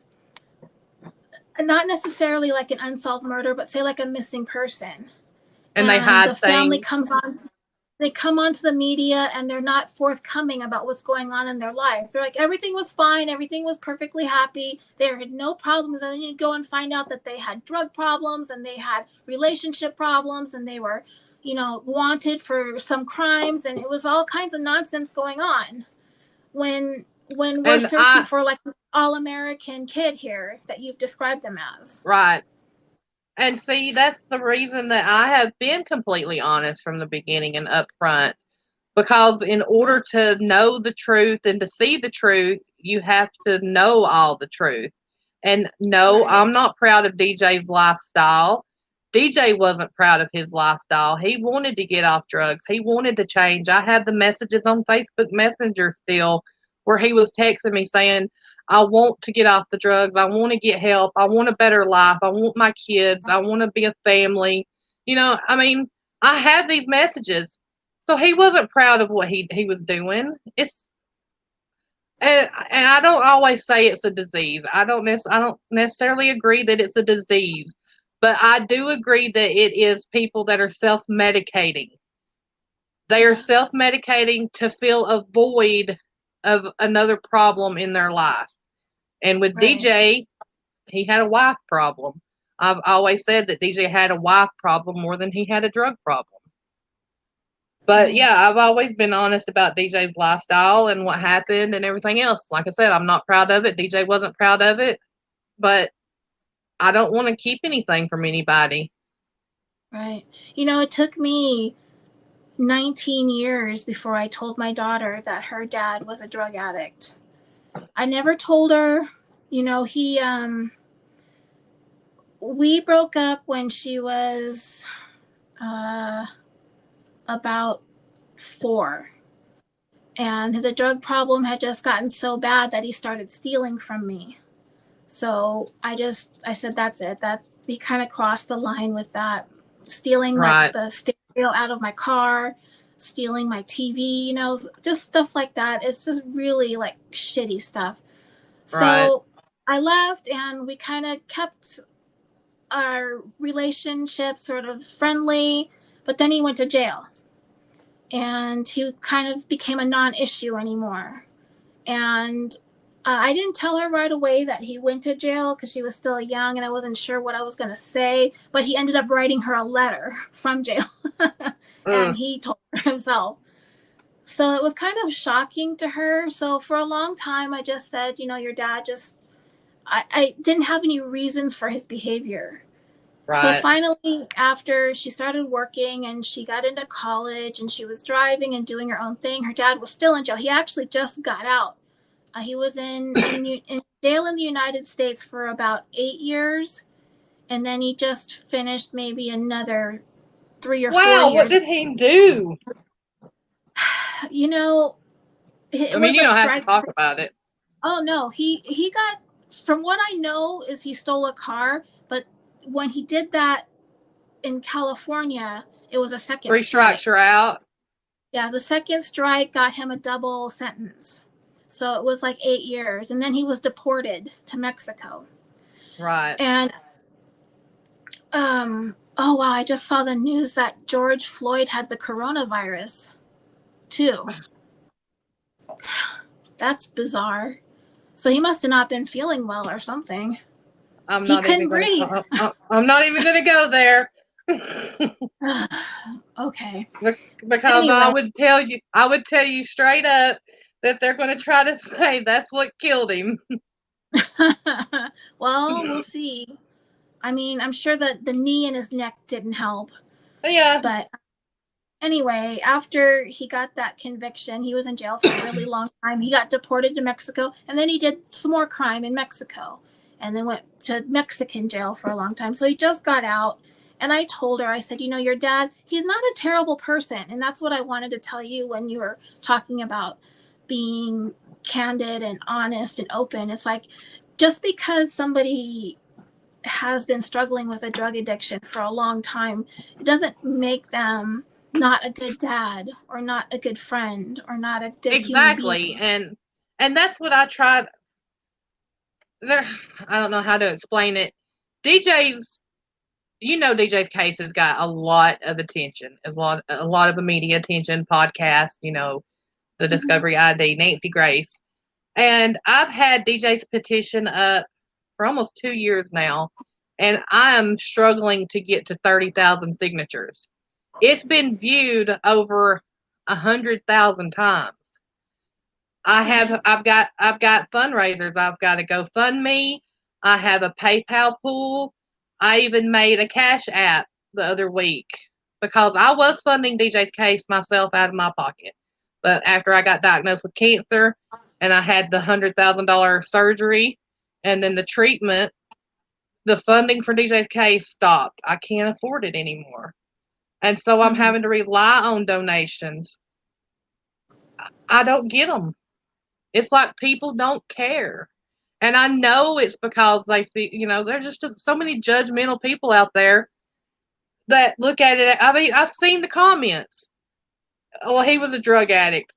not necessarily like an unsolved murder, but say like a missing person, and they hide the family comes on. They come onto the media and they're not forthcoming about what's going on in their life. They're like, everything was fine. Everything was perfectly happy. They had no problems. And then you go and find out that they had drug problems and they had relationship problems and they were, wanted for some crimes. And it was all kinds of nonsense going on when we're searching for like an all-American kid here that you've described them as. Right. And see, that's the reason that I have been completely honest from the beginning and upfront. Because in order to know the truth and to see the truth, you have to know all the truth. And no, right. I'm not proud of DJ's lifestyle. DJ wasn't proud of his lifestyle. He wanted to get off drugs. He wanted to change. I have the messages on Facebook Messenger still where he was texting me saying, I want to get off the drugs. I want to get help. I want a better life. I want my kids. I want to be a family. I have these messages. So he wasn't proud of what he was doing. And I don't always say it's a disease. I don't necessarily agree that it's a disease, but I do agree that it is people that are self-medicating. They are self-medicating to fill a void of another problem in their life. And with DJ, he had a wife problem. I've always said that DJ had a wife problem more than he had a drug problem. But yeah, I've always been honest about DJ's lifestyle and what happened and everything else. Like I said, I'm not proud of it. DJ wasn't proud of it, but I don't want to keep anything from anybody. Right. It took me 19 years before I told my daughter that her dad was a drug addict. I never told her. We broke up when she was about 4. And the drug problem had just gotten so bad that he started stealing from me. So I said, that's it. That he kind of crossed the line with that, stealing like Right. the stereo out of my car, stealing my TV, just stuff like that. It's just really like shitty stuff. Right. So I left and we kind of kept our relationship sort of friendly, but then he went to jail and he kind of became a non-issue anymore. And I didn't tell her right away that he went to jail because she was still young and I wasn't sure what I was going to say. But he ended up writing her a letter from jail and he told her himself. So it was kind of shocking to her. So for a long time, I just said, your dad I didn't have any reasons for his behavior. So Right. finally, after she started working and she got into college and she was driving and doing her own thing, her dad was still in jail. He actually just got out. He was in jail in the United States for about 8 years, and then he just finished maybe another 3 or 4 Wow, what years. did he do? It I mean, was you a don't have to strike. talk about it. Oh no, he got. From what I know, is he stole a car, but when he did that in California, it was a second 3 strikes, strike. you're out. Yeah, the second strike got him a double sentence. So it was like 8 years. And then he was deported to Mexico. Right. And, oh wow, I just saw the news that George Floyd had the coronavirus too. That's bizarre. So he must have not been feeling well or something. He couldn't breathe. I'm not even going to go there. Okay. Because Anyway. I would tell you straight up that they're going to try to say that's what killed him. Well, we'll see. I mean, I'm sure that the knee in his neck didn't help. Yeah. But anyway, after he got that conviction, he was in jail for a really long time. He got deported to Mexico, and then he did some more crime in Mexico, and then went to Mexican jail for a long time. So he just got out, and I told her, I said, your dad, he's not a terrible person, and that's what I wanted to tell you when you were talking about being candid and honest and open. It's like, just because somebody has been struggling with a drug addiction for a long time, it doesn't make them not a good dad or not a good friend or not a good human being. And that's what I tried there. I don't know how to explain it. DJ's case has got a lot of attention, a lot of the media attention, podcasts, the Discovery ID, Nancy Grace. And I've had DJ's petition up for almost 2 years now, and I am struggling to get to 30,000 signatures. It's been viewed over 100,000 times. I've got fundraisers. I've got a GoFundMe. I have a PayPal pool. I even made a Cash App the other week because I was funding DJ's case myself out of my pocket. But after I got diagnosed with cancer and I had the $100,000 surgery and then the treatment, the funding for DJ's case stopped. I can't afford it anymore. And so I'm having to rely on donations. I don't get them. It's like people don't care. And I know it's because they feel, there's just so many judgmental people out there that look at it. I mean, I've seen the comments. Well, he was a drug addict.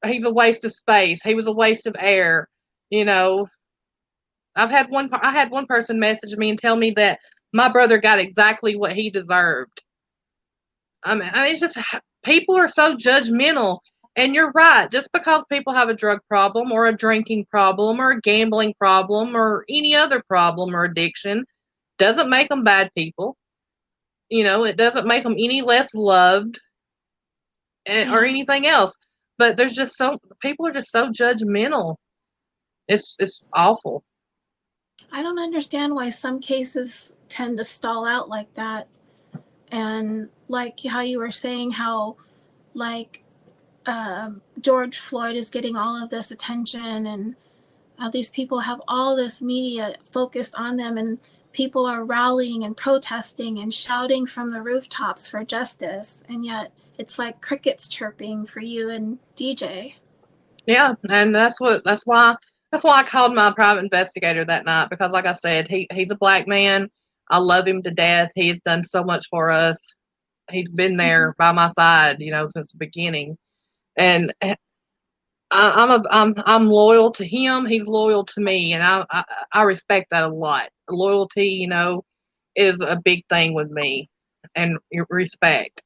He's a waste of space. He was a waste of air. You know, I had one person message me and tell me that my brother got exactly what he deserved. I mean, it's just people are so judgmental. And you're right. Just because people have a drug problem or a drinking problem or a gambling problem or any other problem or addiction doesn't make them bad people. It doesn't make them any less loved or anything else. But there's just people are just so judgmental. It's awful. I don't understand why some cases tend to stall out like that. And like how you were saying, how like George Floyd is getting all of this attention, and These people have all this media focused on them, and people are rallying and protesting and shouting from the rooftops for justice, and yet it's like crickets chirping for you and DJ. Yeah, and that's why I called my private investigator that night, because like I said, he's a black man. I love him to death. He's done so much for us. He's been there by my side, since the beginning. And I'm loyal to him. He's loyal to me, and I respect that a lot. Loyalty, is a big thing with me, and respect.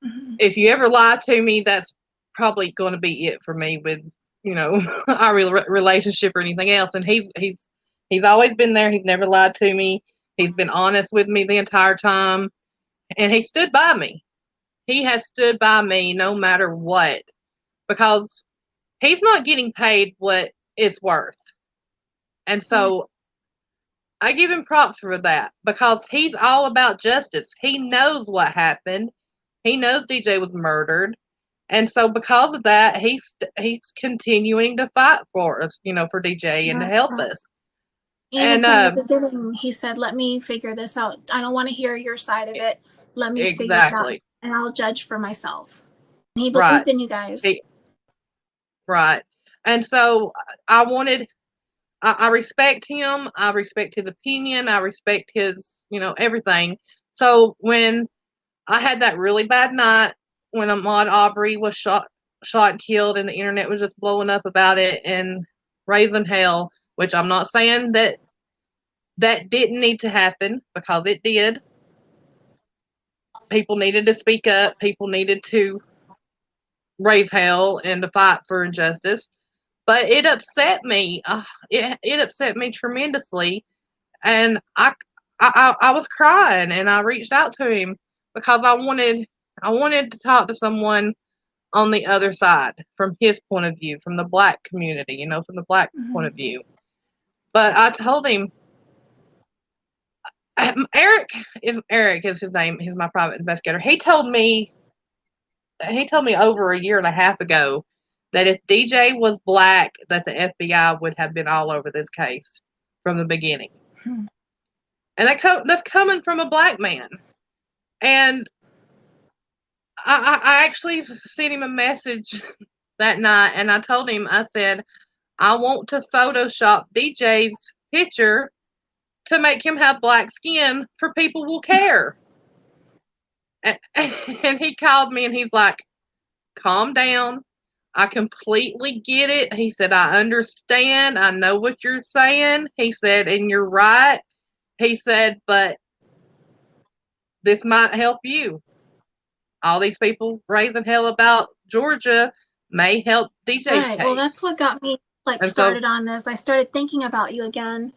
Mm-hmm. If you ever lie to me, that's probably going to be it for me with our relationship or anything else. And he's always been there. He's never lied to me. He's been honest with me the entire time, and he stood by me. He has stood by me no matter what, because he's not getting paid what it's worth. And so I give him props for that, because he's all about justice. He knows what happened. He knows DJ was murdered. And so because of that, he's continuing to fight for us, for DJ and to help us. Even from the beginning, he said, let me figure this out. I don't want to hear your side of it. Let me figure it out, and I'll judge for myself. And he believed in you guys. Right. And so I respect him. I respect his opinion. I respect his, everything. So when I had that really bad night when Ahmaud Arbery was shot and killed, and the internet was just blowing up about it and raising hell, which I'm not saying that didn't need to happen, because it did. People needed to speak up. People needed to raise hell and to fight for injustice. But it upset me. It upset me tremendously, and I was crying, and I reached out to him because I wanted to talk to someone on the other side, from his point of view, from the black community, from the black point of view. But I told him, Eric is his name. He's my private investigator. He told me over a year and a half ago that if DJ was black, that the FBI would have been all over this case from the beginning. And that's coming from a black man. And I actually sent him a message that night, and I told him, I said, I want to Photoshop DJ's picture to make him have black skin, for people will care. And he called me, and he's like, calm down. I completely get it. He said, I understand. I know what you're saying. He said, and you're right. He said, but this might help you. All these people raising hell about Georgia may help DJ's case. Well, that's what got me started on this. I started thinking about you again,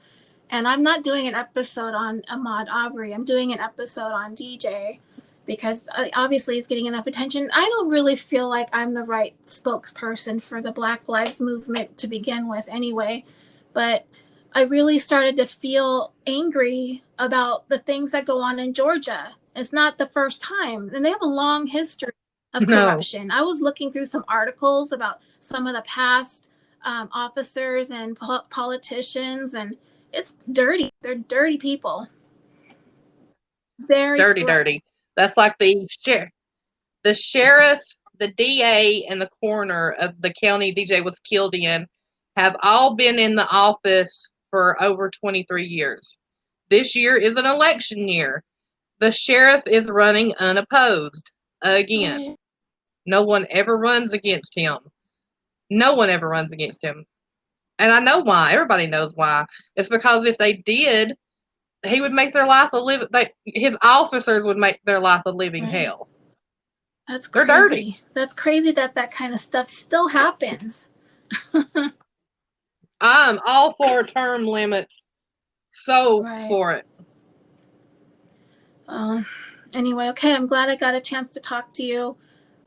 and I'm not doing an episode on Ahmaud Arbery. I'm doing an episode on DJ, because obviously he's getting enough attention. I don't really feel like I'm the right spokesperson for the Black Lives Movement to begin with anyway, but I really started to feel angry about the things that go on in Georgia. It's not the first time, and they have a long history of corruption. I was looking through some articles about some of the past officers and politicians, and it's dirty. They're dirty people. Very dirty. That's like the sheriff, the DA, and the coroner of the county DJ was killed in have all been in the office for over 23 years. This year is an election year. The sheriff is running unopposed again. No one ever runs against him. No one ever runs against him. And I know why. Everybody knows why. It's because if they did, he would make their life his officers would make their life a living hell. That's crazy. They're dirty. That's crazy that kind of stuff still happens. I'm all for term limits. So for it. Anyway, okay, I'm glad I got a chance to talk to you.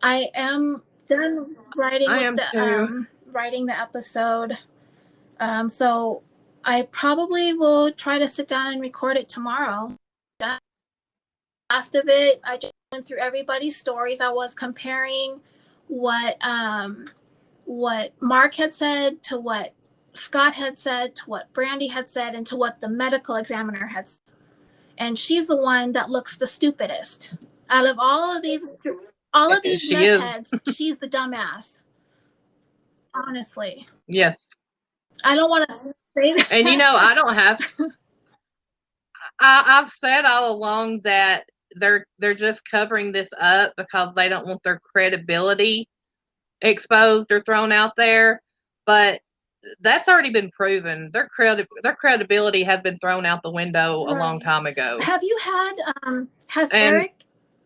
I am done writing writing the episode. So I probably will try to sit down and record it tomorrow. Last of it, I just went through everybody's stories. I was comparing what Mark had said to what Scott had said, to what Brandy had said, and to what the medical examiner had said. And she's the one that looks the stupidest out of all of these meth heads. She's the dumbass, honestly. Yes. I don't want to say that. And I don't have. I've said all along that they're just covering this up because they don't want their credibility exposed or thrown out there. But that's already been proven. Their credibility has been thrown out the window a long time ago. Have you had has Eric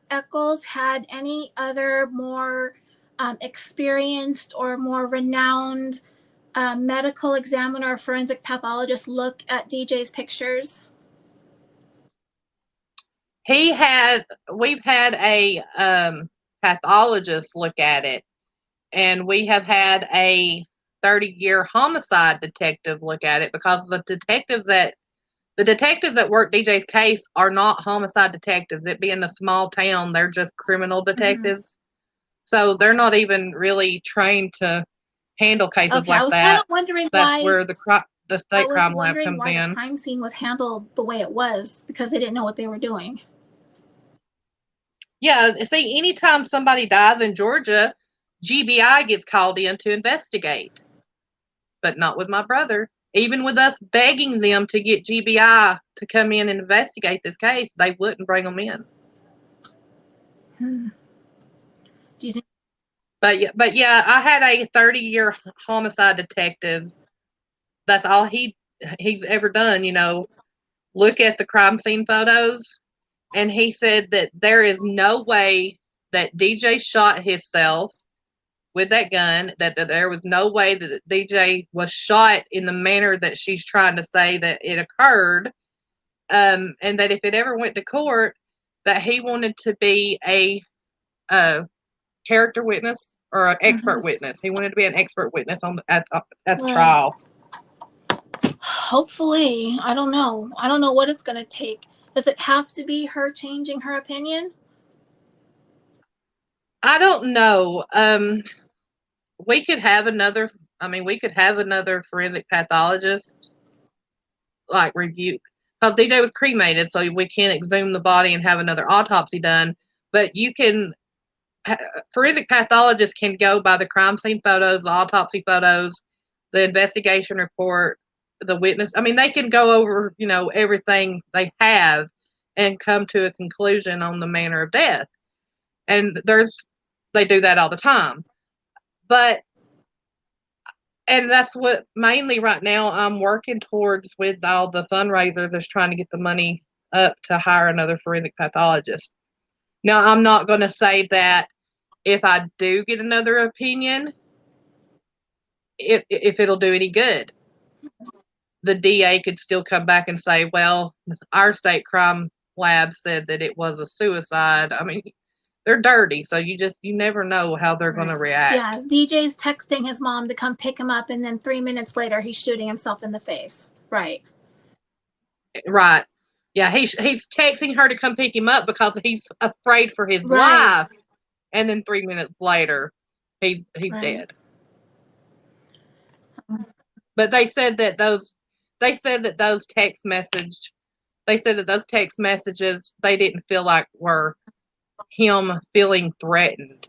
Eccles had any other more experienced or more renowned medical examiner or forensic pathologist look at DJ's pictures? We've had a pathologist look at it, and we have had a 30-year homicide detective look at it, because the detectives that work DJ's case are not homicide detectives. It being a small town, they're just criminal detectives. So they're not even really trained to handle cases like that. I was kind of wondering that's where the state crime lab comes in. The crime scene was handled the way it was, because they didn't know what they were doing. Yeah, see, anytime somebody dies in Georgia, GBI gets called in to investigate. But not with my brother. Even with us begging them to get GBI to come in and investigate this case, they wouldn't bring them in. Do you think? But yeah, I had a 30-year homicide detective. That's all he's ever done, look at the crime scene photos. And he said that there is no way that DJ shot himself with that gun, that there was no way that DJ was shot in the manner that she's trying to say that it occurred, and that if it ever went to court, that he wanted to be a character witness or an expert witness. He wanted to be an expert witness at the trial. Hopefully. I don't know what it's going to take. Does it have to be her changing her opinion? I don't know. We could have another forensic pathologist review, because DJ was cremated, so we can't exhume the body and have another autopsy done. But forensic pathologists can go by the crime scene photos, the autopsy photos, the investigation report, the witness. They can go over, everything they have and come to a conclusion on the manner of death. And they do that all the time. And that's what mainly right now I'm working towards with all the fundraisers, is trying to get the money up to hire another forensic pathologist. Now, I'm not going to say that if I do get another opinion, if it'll do any good. The DA could still come back and say, well, our state crime lab said that it was a suicide. They're dirty, so you never know how they're going to react. Yeah, DJ's texting his mom to come pick him up, and then 3 minutes later, he's shooting himself in the face. Right. Yeah, he's texting her to come pick him up because he's afraid for his life, and then 3 minutes later, he's dead. But they said that those text messages, they didn't feel like were him feeling threatened.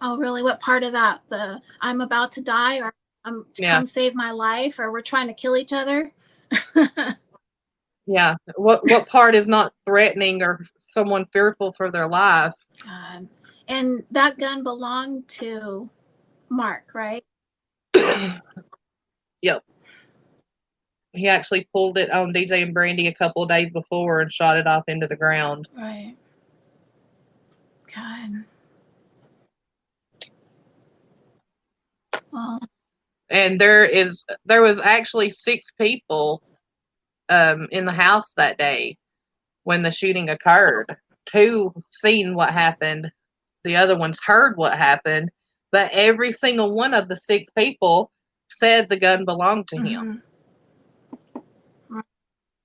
Oh, really? What part of that? The I'm about to die, or come save my life, or we're trying to kill each other? Yeah. What part is not threatening or someone fearful for their life? God. And that gun belonged to Mark, right? Yep. He actually pulled it on DJ and Brandy a couple of days before and shot it off into the ground. Right. God. Well. And there was actually 6 people in the house that day when the shooting occurred. 2 seen what happened. The other ones heard what happened. But every single one of the 6 people said the gun belonged to him.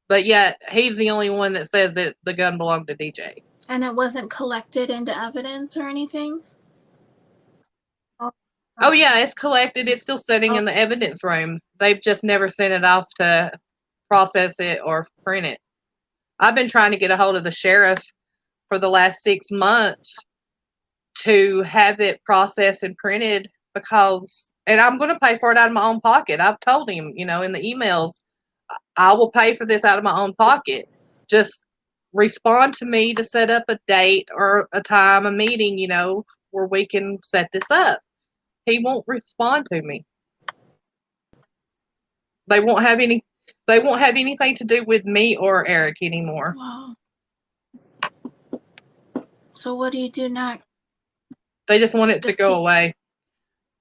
But yet, he's the only one that says that the gun belonged to DJ. And it wasn't collected into evidence or anything? Oh yeah, it's collected. It's still sitting in Oh, the evidence room. They've just never sent it off to process it or print it. I've been trying to get a hold of the sheriff for the last 6 months to have it processed and printed because, and I'm going to pay for it out of my own pocket. I've told him, in the emails, I will pay for this out of my own pocket. Just respond to me to set up a date or a time, a meeting, where we can set this up. He won't respond to me. They won't have any. They won't have anything to do with me or Eric anymore. wow. So what do you do next? They just want it to Just go keep. away.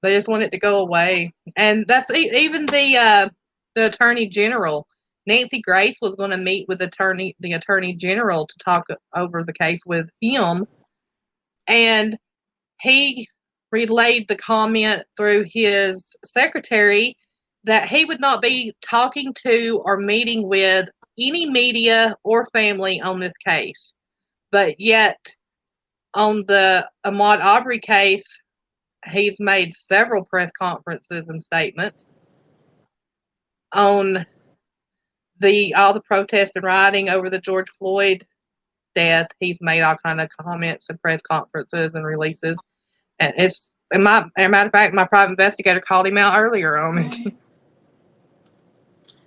They just want it to go away, and that's even the attorney general. Nancy Grace was going to meet with the attorney general to talk over the case with him, and he relayed the comment through his secretary that he would not be talking to or meeting with any media or family on this case. But yet, on the Ahmaud Arbery case, he's made several press conferences and statements on all the protest and rioting over the George Floyd death. He's made all kind of comments and press conferences and releases. And it's, as a matter of fact, my private investigator called him out earlier on it. Right.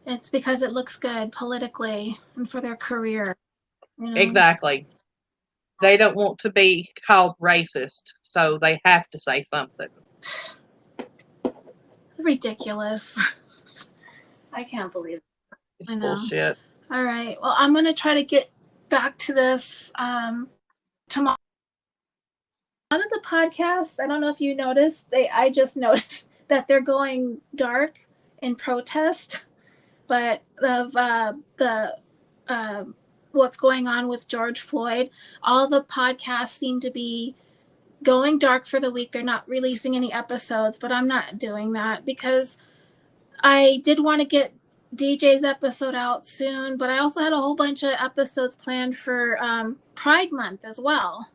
It's because it looks good politically and for their career. Exactly. They don't want to be called racist, so they have to say something. Ridiculous. I can't believe it. It's I know. bullshit. All right. Well, I'm going to try to get back to this tomorrow. One of the podcasts, I don't know if you noticed, I just noticed that they're going dark in protest, but of the what's going on with George Floyd, all the podcasts seem to be going dark for the week. They're not releasing any episodes, but I'm not doing that because I did want to get DJ's episode out soon, but I also had a whole bunch of episodes planned for Pride Month as well,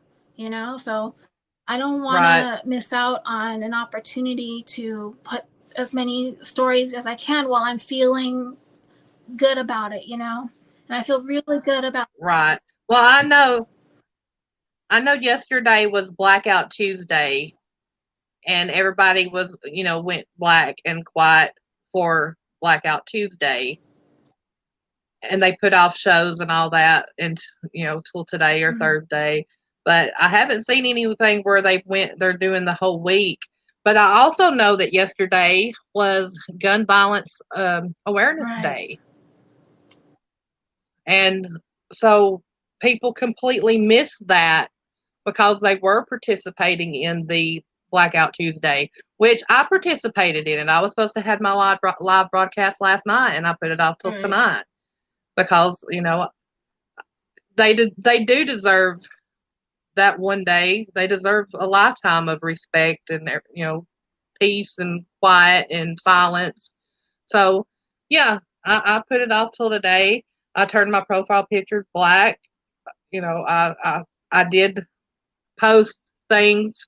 so I don't want to miss out on an opportunity to put as many stories as I can while I'm feeling good about it, and I feel really good about it. Right. Well, I know yesterday was Blackout Tuesday, and everybody was, went black and quiet for Blackout Tuesday. And they put off shows and all that, and till today or Thursday. But I haven't seen anything where they're doing the whole week. But I also know that yesterday was Gun Violence Awareness Day, and so people completely missed that because they were participating in the Blackout Tuesday, which I participated in, and I was supposed to have my live broadcast last night, and I put it off till tonight because they do deserve that one day. They deserve a lifetime of respect and peace and quiet and silence. So yeah, I put it off till today. I turned my profile pictures black. I did post things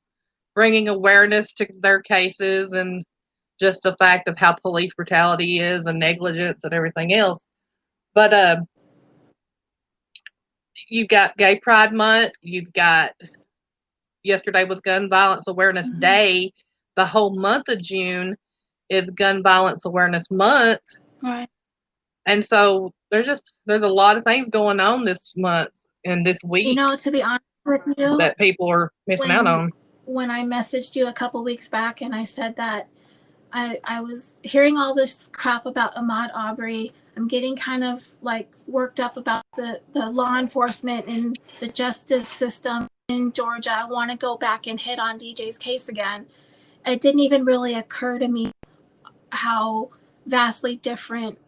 bringing awareness to their cases and just the fact of how police brutality is and negligence and everything else. But you've got Gay Pride Month. You've got yesterday was Gun Violence Awareness Day. The whole month of June is Gun Violence Awareness Month. Right. And so there's a lot of things going on this month and this week. To be honest with you, that people are missing out on. When I messaged you a couple weeks back and I said that I was hearing all this crap about Ahmaud Arbery, I'm getting kind of like worked up about the law enforcement and the justice system in Georgia. I want to go back and hit on DJ's case again. It didn't even really occur to me how vastly different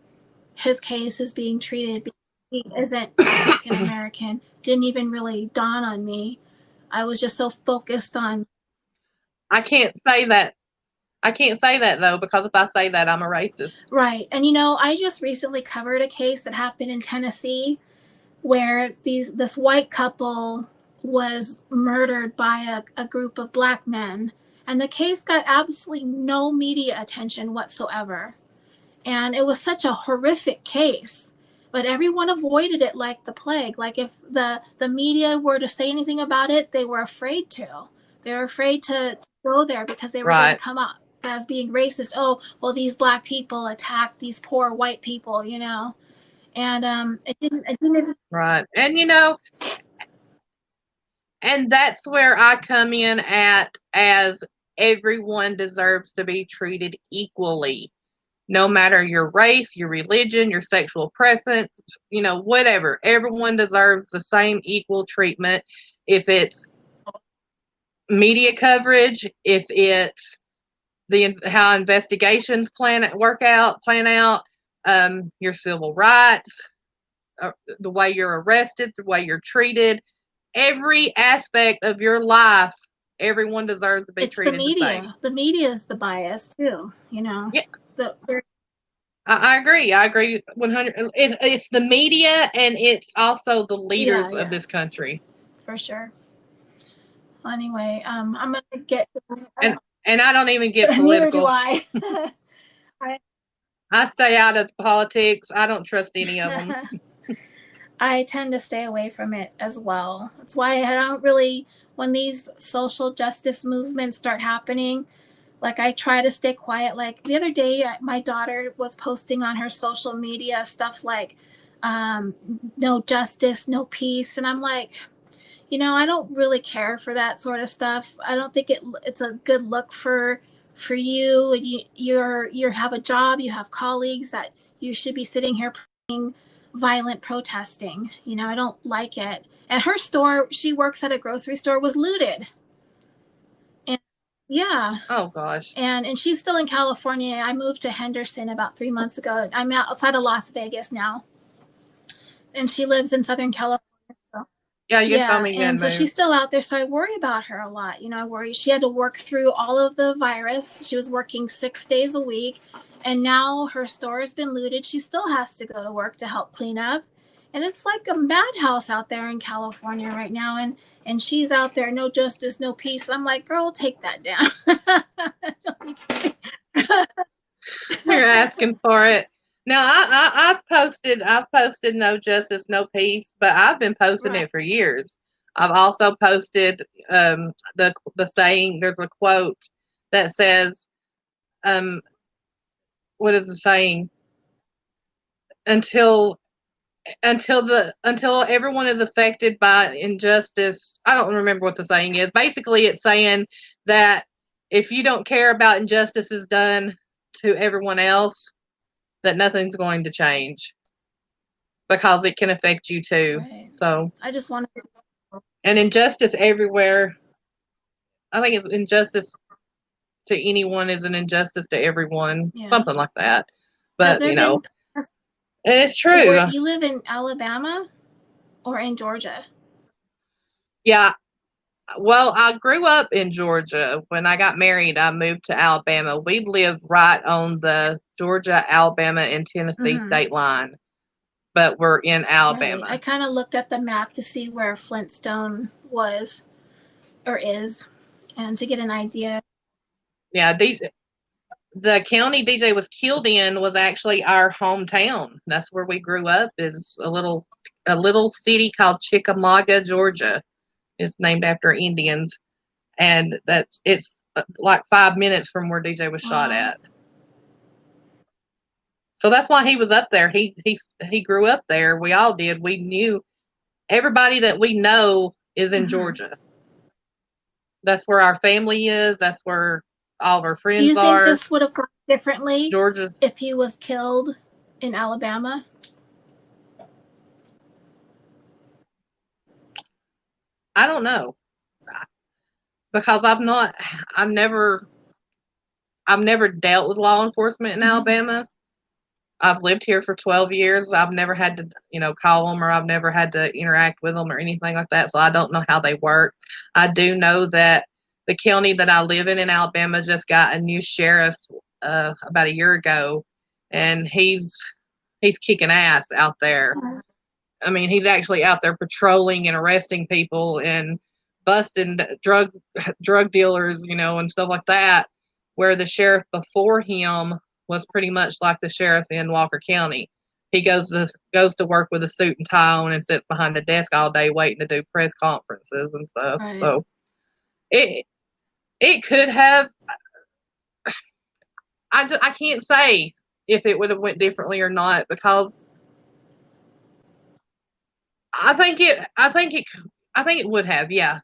his case is being treated because he isn't African American. Didn't even really dawn on me. I was just so focused on. I can't say that though, because if I say that, I'm a racist. Right. And I just recently covered a case that happened in Tennessee where this white couple was murdered by a group of black men. And the case got absolutely no media attention whatsoever. And it was such a horrific case. But everyone avoided it like the plague. Like if the media were to say anything about it, they were afraid to. They were afraid to go there because they were going Right. to come up as being racist. Oh, well, these black people attacked these poor white people, you know. And it didn't. Right. And and that's where I come in at, as everyone deserves to be treated equally. No matter your race, your religion, your sexual preference, whatever. Everyone deserves the same equal treatment. If it's media coverage, if it's how investigations plan out, your civil rights, the way you're arrested, the way you're treated, every aspect of your life, everyone deserves to be It's the treated the same. media. The media is the bias too, you know. Yeah. The, I agree. I agree 100. It's the media, and it's also the leaders of this country. For sure. Well, anyway, I'm gonna get. And I don't even get Neither do political. I. I stay out of politics. I don't trust any of them. I tend to stay away from it as well. That's why I don't really, when these social justice movements start happening, like I try to stay quiet. Like the other day, my daughter was posting on her social media stuff like, no justice, no peace. And I'm like, I don't really care for that sort of stuff. I don't think it's a good look for you. You have a job, you have colleagues that you should be sitting here violent protesting. I don't like it. And her store, she works at a grocery store, was looted. And yeah. Oh gosh. And she's still in California. I moved to Henderson about 3 months ago. I'm outside of Las Vegas now. And she lives in Southern California. So. Yeah, you told me. And so she's still out there. So I worry about her a lot. I worry she had to work through all of the virus. She was working 6 days a week. And now her store has been looted. She still has to go to work to help clean up. And it's like a madhouse out there in California right now. And she's out there, no justice, no peace. I'm like, girl, take that down. You're asking for it. Now I've posted no justice, no peace, but I've been posting it for years. I've also posted the saying. There's a quote that says, what is the saying? Until everyone is affected by injustice. I don't remember what the saying is. Basically, it's saying that if you don't care about injustices done to everyone else, that nothing's going to change, because it can affect you too. Right. So I just want to. And injustice everywhere. I think it's injustice to anyone is an injustice to everyone. Yeah. Something like that. But it's true. You live in Alabama or in Georgia? Yeah. Well, I grew up in Georgia. When I got married, I moved to Alabama. We lived right on the Georgia, Alabama, and Tennessee state line, but we're in Alabama. Right. I kind of looked at the map to see where Flintstone was or is, and to get an idea. Yeah, the county DJ was killed in was actually our hometown. That's where we grew up. Is a little city called Chickamauga, Georgia. It's named after Indians, and it's like 5 minutes from where DJ was shot at. So that's why he was up there. He grew up there. We all did. We knew everybody that we know is in Georgia. That's where our family is. That's where all of our friends are. Do you think this would have gone differently, Georgia, if he was killed in Alabama? I don't know, because I've never dealt with law enforcement in Alabama. I've lived here for 12 years. I've never had to, call them, or I've never had to interact with them or anything like that. So I don't know how they work. I do know that the county that I live in Alabama just got a new sheriff about a year ago, and he's kicking ass out there. I mean, he's actually out there patrolling and arresting people and busting drug dealers, and stuff like that, where the sheriff before him was pretty much like the sheriff in Walker County. He goes to work with a suit and tie on and sits behind a desk all day waiting to do press conferences and stuff. Right. So it could have. I can't say if it would have went differently or not, because I think it would have. Yeah,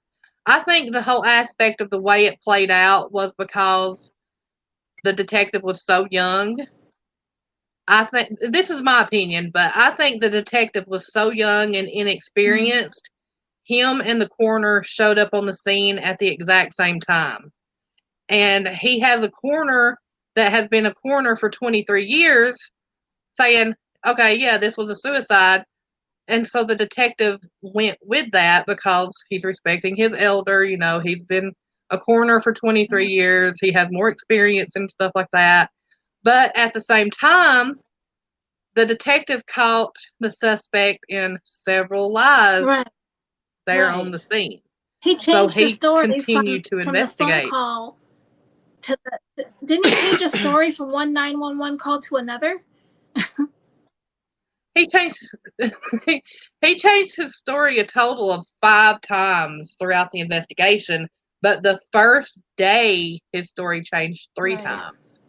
I think the whole aspect of the way it played out was because the detective was so young. I think this is my opinion, but I think the detective was so young and inexperienced. Him and the coroner showed up on the scene at the exact same time. And he has a coroner that has been a coroner for 23 years saying, okay, yeah, this was a suicide. And so the detective went with that because he's respecting his elder. He's been a coroner for 23 years. He has more experience and stuff like that. But at the same time, the detective caught the suspect in several lies there on the scene. He changed his story continued to from the phone investigate. call to didn't he change his story from one 911 call to another? He changed he changed his story a total of 5 times throughout the investigation, but the first day his story changed 3 times.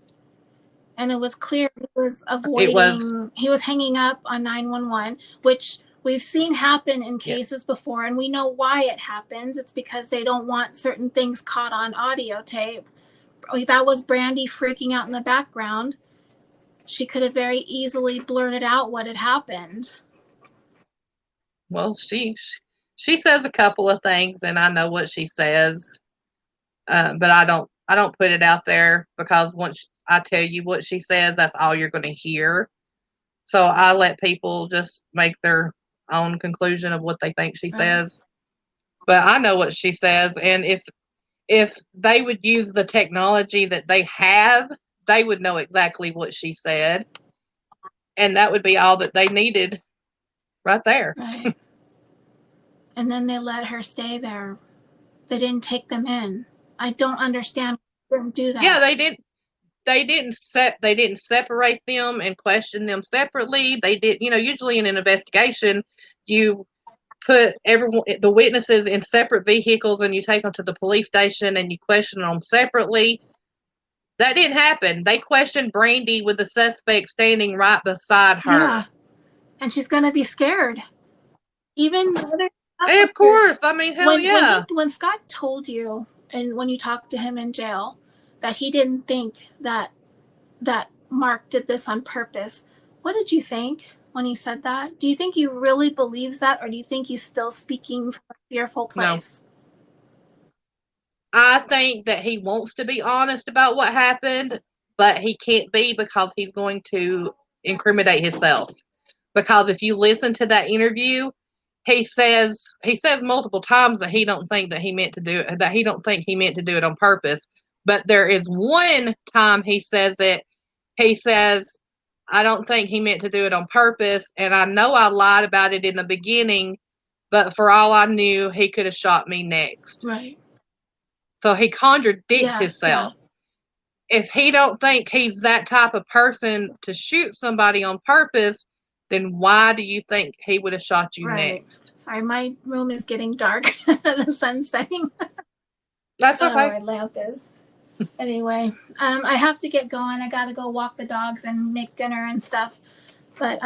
And it was clear he was avoiding. He was hanging up on 911, which we've seen happen in cases before, and we know why it happens. It's because they don't want certain things caught on audio tape. That was Brandy freaking out in the background. She could have very easily blurted out what had happened. Well, she says a couple of things, and I know what she says, but I don't put it out there, because once I tell you what she says, that's all you're going to hear. So I let people just make their own conclusion of what they think she says. But I know what she says, and if they would use the technology that they have, they would know exactly what she said, and that would be all that they needed right there. Right. And then they let her stay there. They didn't take them in. I don't understand why they didn't do that. Yeah, they didn't separate them and question them separately. They did, usually in an investigation, you put the witnesses in separate vehicles and you take them to the police station and you question them separately. That didn't happen. They questioned Brandy with the suspect standing right beside her. Yeah, and she's gonna be scared. Even of course. I mean, hell yeah. When Scott told you, and when you talked to him in jail, that he didn't think that Mark did this on purpose, what did you think when he said that? Do you think he really believes that, or do you think he's still speaking from a fearful place? No. I think that he wants to be honest about what happened, but he can't be, because he's going to incriminate himself. Because if you listen to that interview, he says multiple times that he don't think that he meant to do it, that he don't think he meant to do it on purpose. But there is one time he says it. He says, I don't think he meant to do it on purpose, and I know I lied about it in the beginning, but for all I knew, he could have shot me next. Right. So he contradicts himself. Yeah. If he don't think he's that type of person to shoot somebody on purpose, then why do you think he would have shot you next? Sorry, my room is getting dark. The sun's setting. That's okay. My lamp is. Anyway, I have to get going. I got to go walk the dogs and make dinner and stuff. But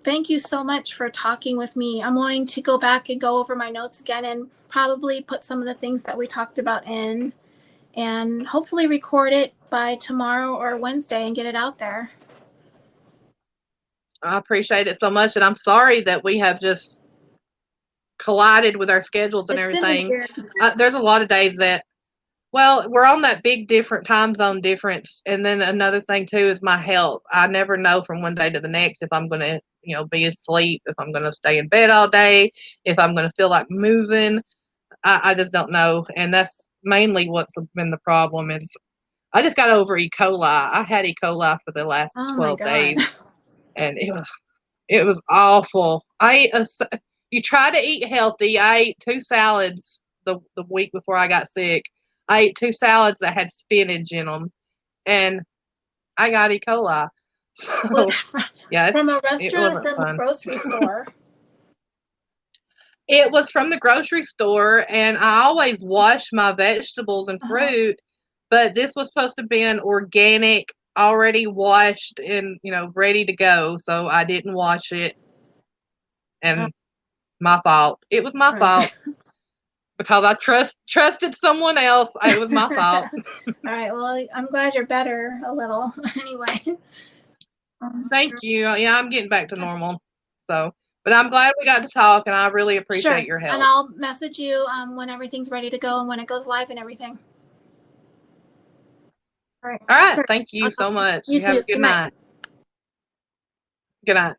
thank you so much for talking with me. I'm going to go back and go over my notes again and probably put some of the things that we talked about in, and hopefully record it by tomorrow or Wednesday and get it out there. I appreciate it so much, and I'm sorry that we have just collided with our schedules and everything. There's a lot of days that, well, we're on that big different time zone difference, and then another thing too is my health. I never know from one day to the next if I'm going to, be asleep, if I'm going to stay in bed all day, if I'm going to feel like moving. I just don't know, and that's mainly what's been the problem. Is I just got over E. coli. I had E. coli for the last 12 days, and it was awful. You try to eat healthy. I ate 2 salads the week before I got sick. I ate 2 salads that had spinach in them, and I got E. coli. So, yeah, from a it restaurant or wasn't from a fun. grocery store? It was from the grocery store, and I always wash my vegetables and fruit, but this was supposed to be an organic, already washed and, ready to go, so I didn't wash it, and my fault. It was my fault. Because I trusted someone else. It was my fault. All right. Well, I'm glad you're better a little. Anyway. Thank you. Yeah, I'm getting back to normal. So, but I'm glad we got to talk, and I really appreciate your help. And I'll message you when everything's ready to go and when it goes live and everything. All right. Thank you so much. You have a too. good night. Good night.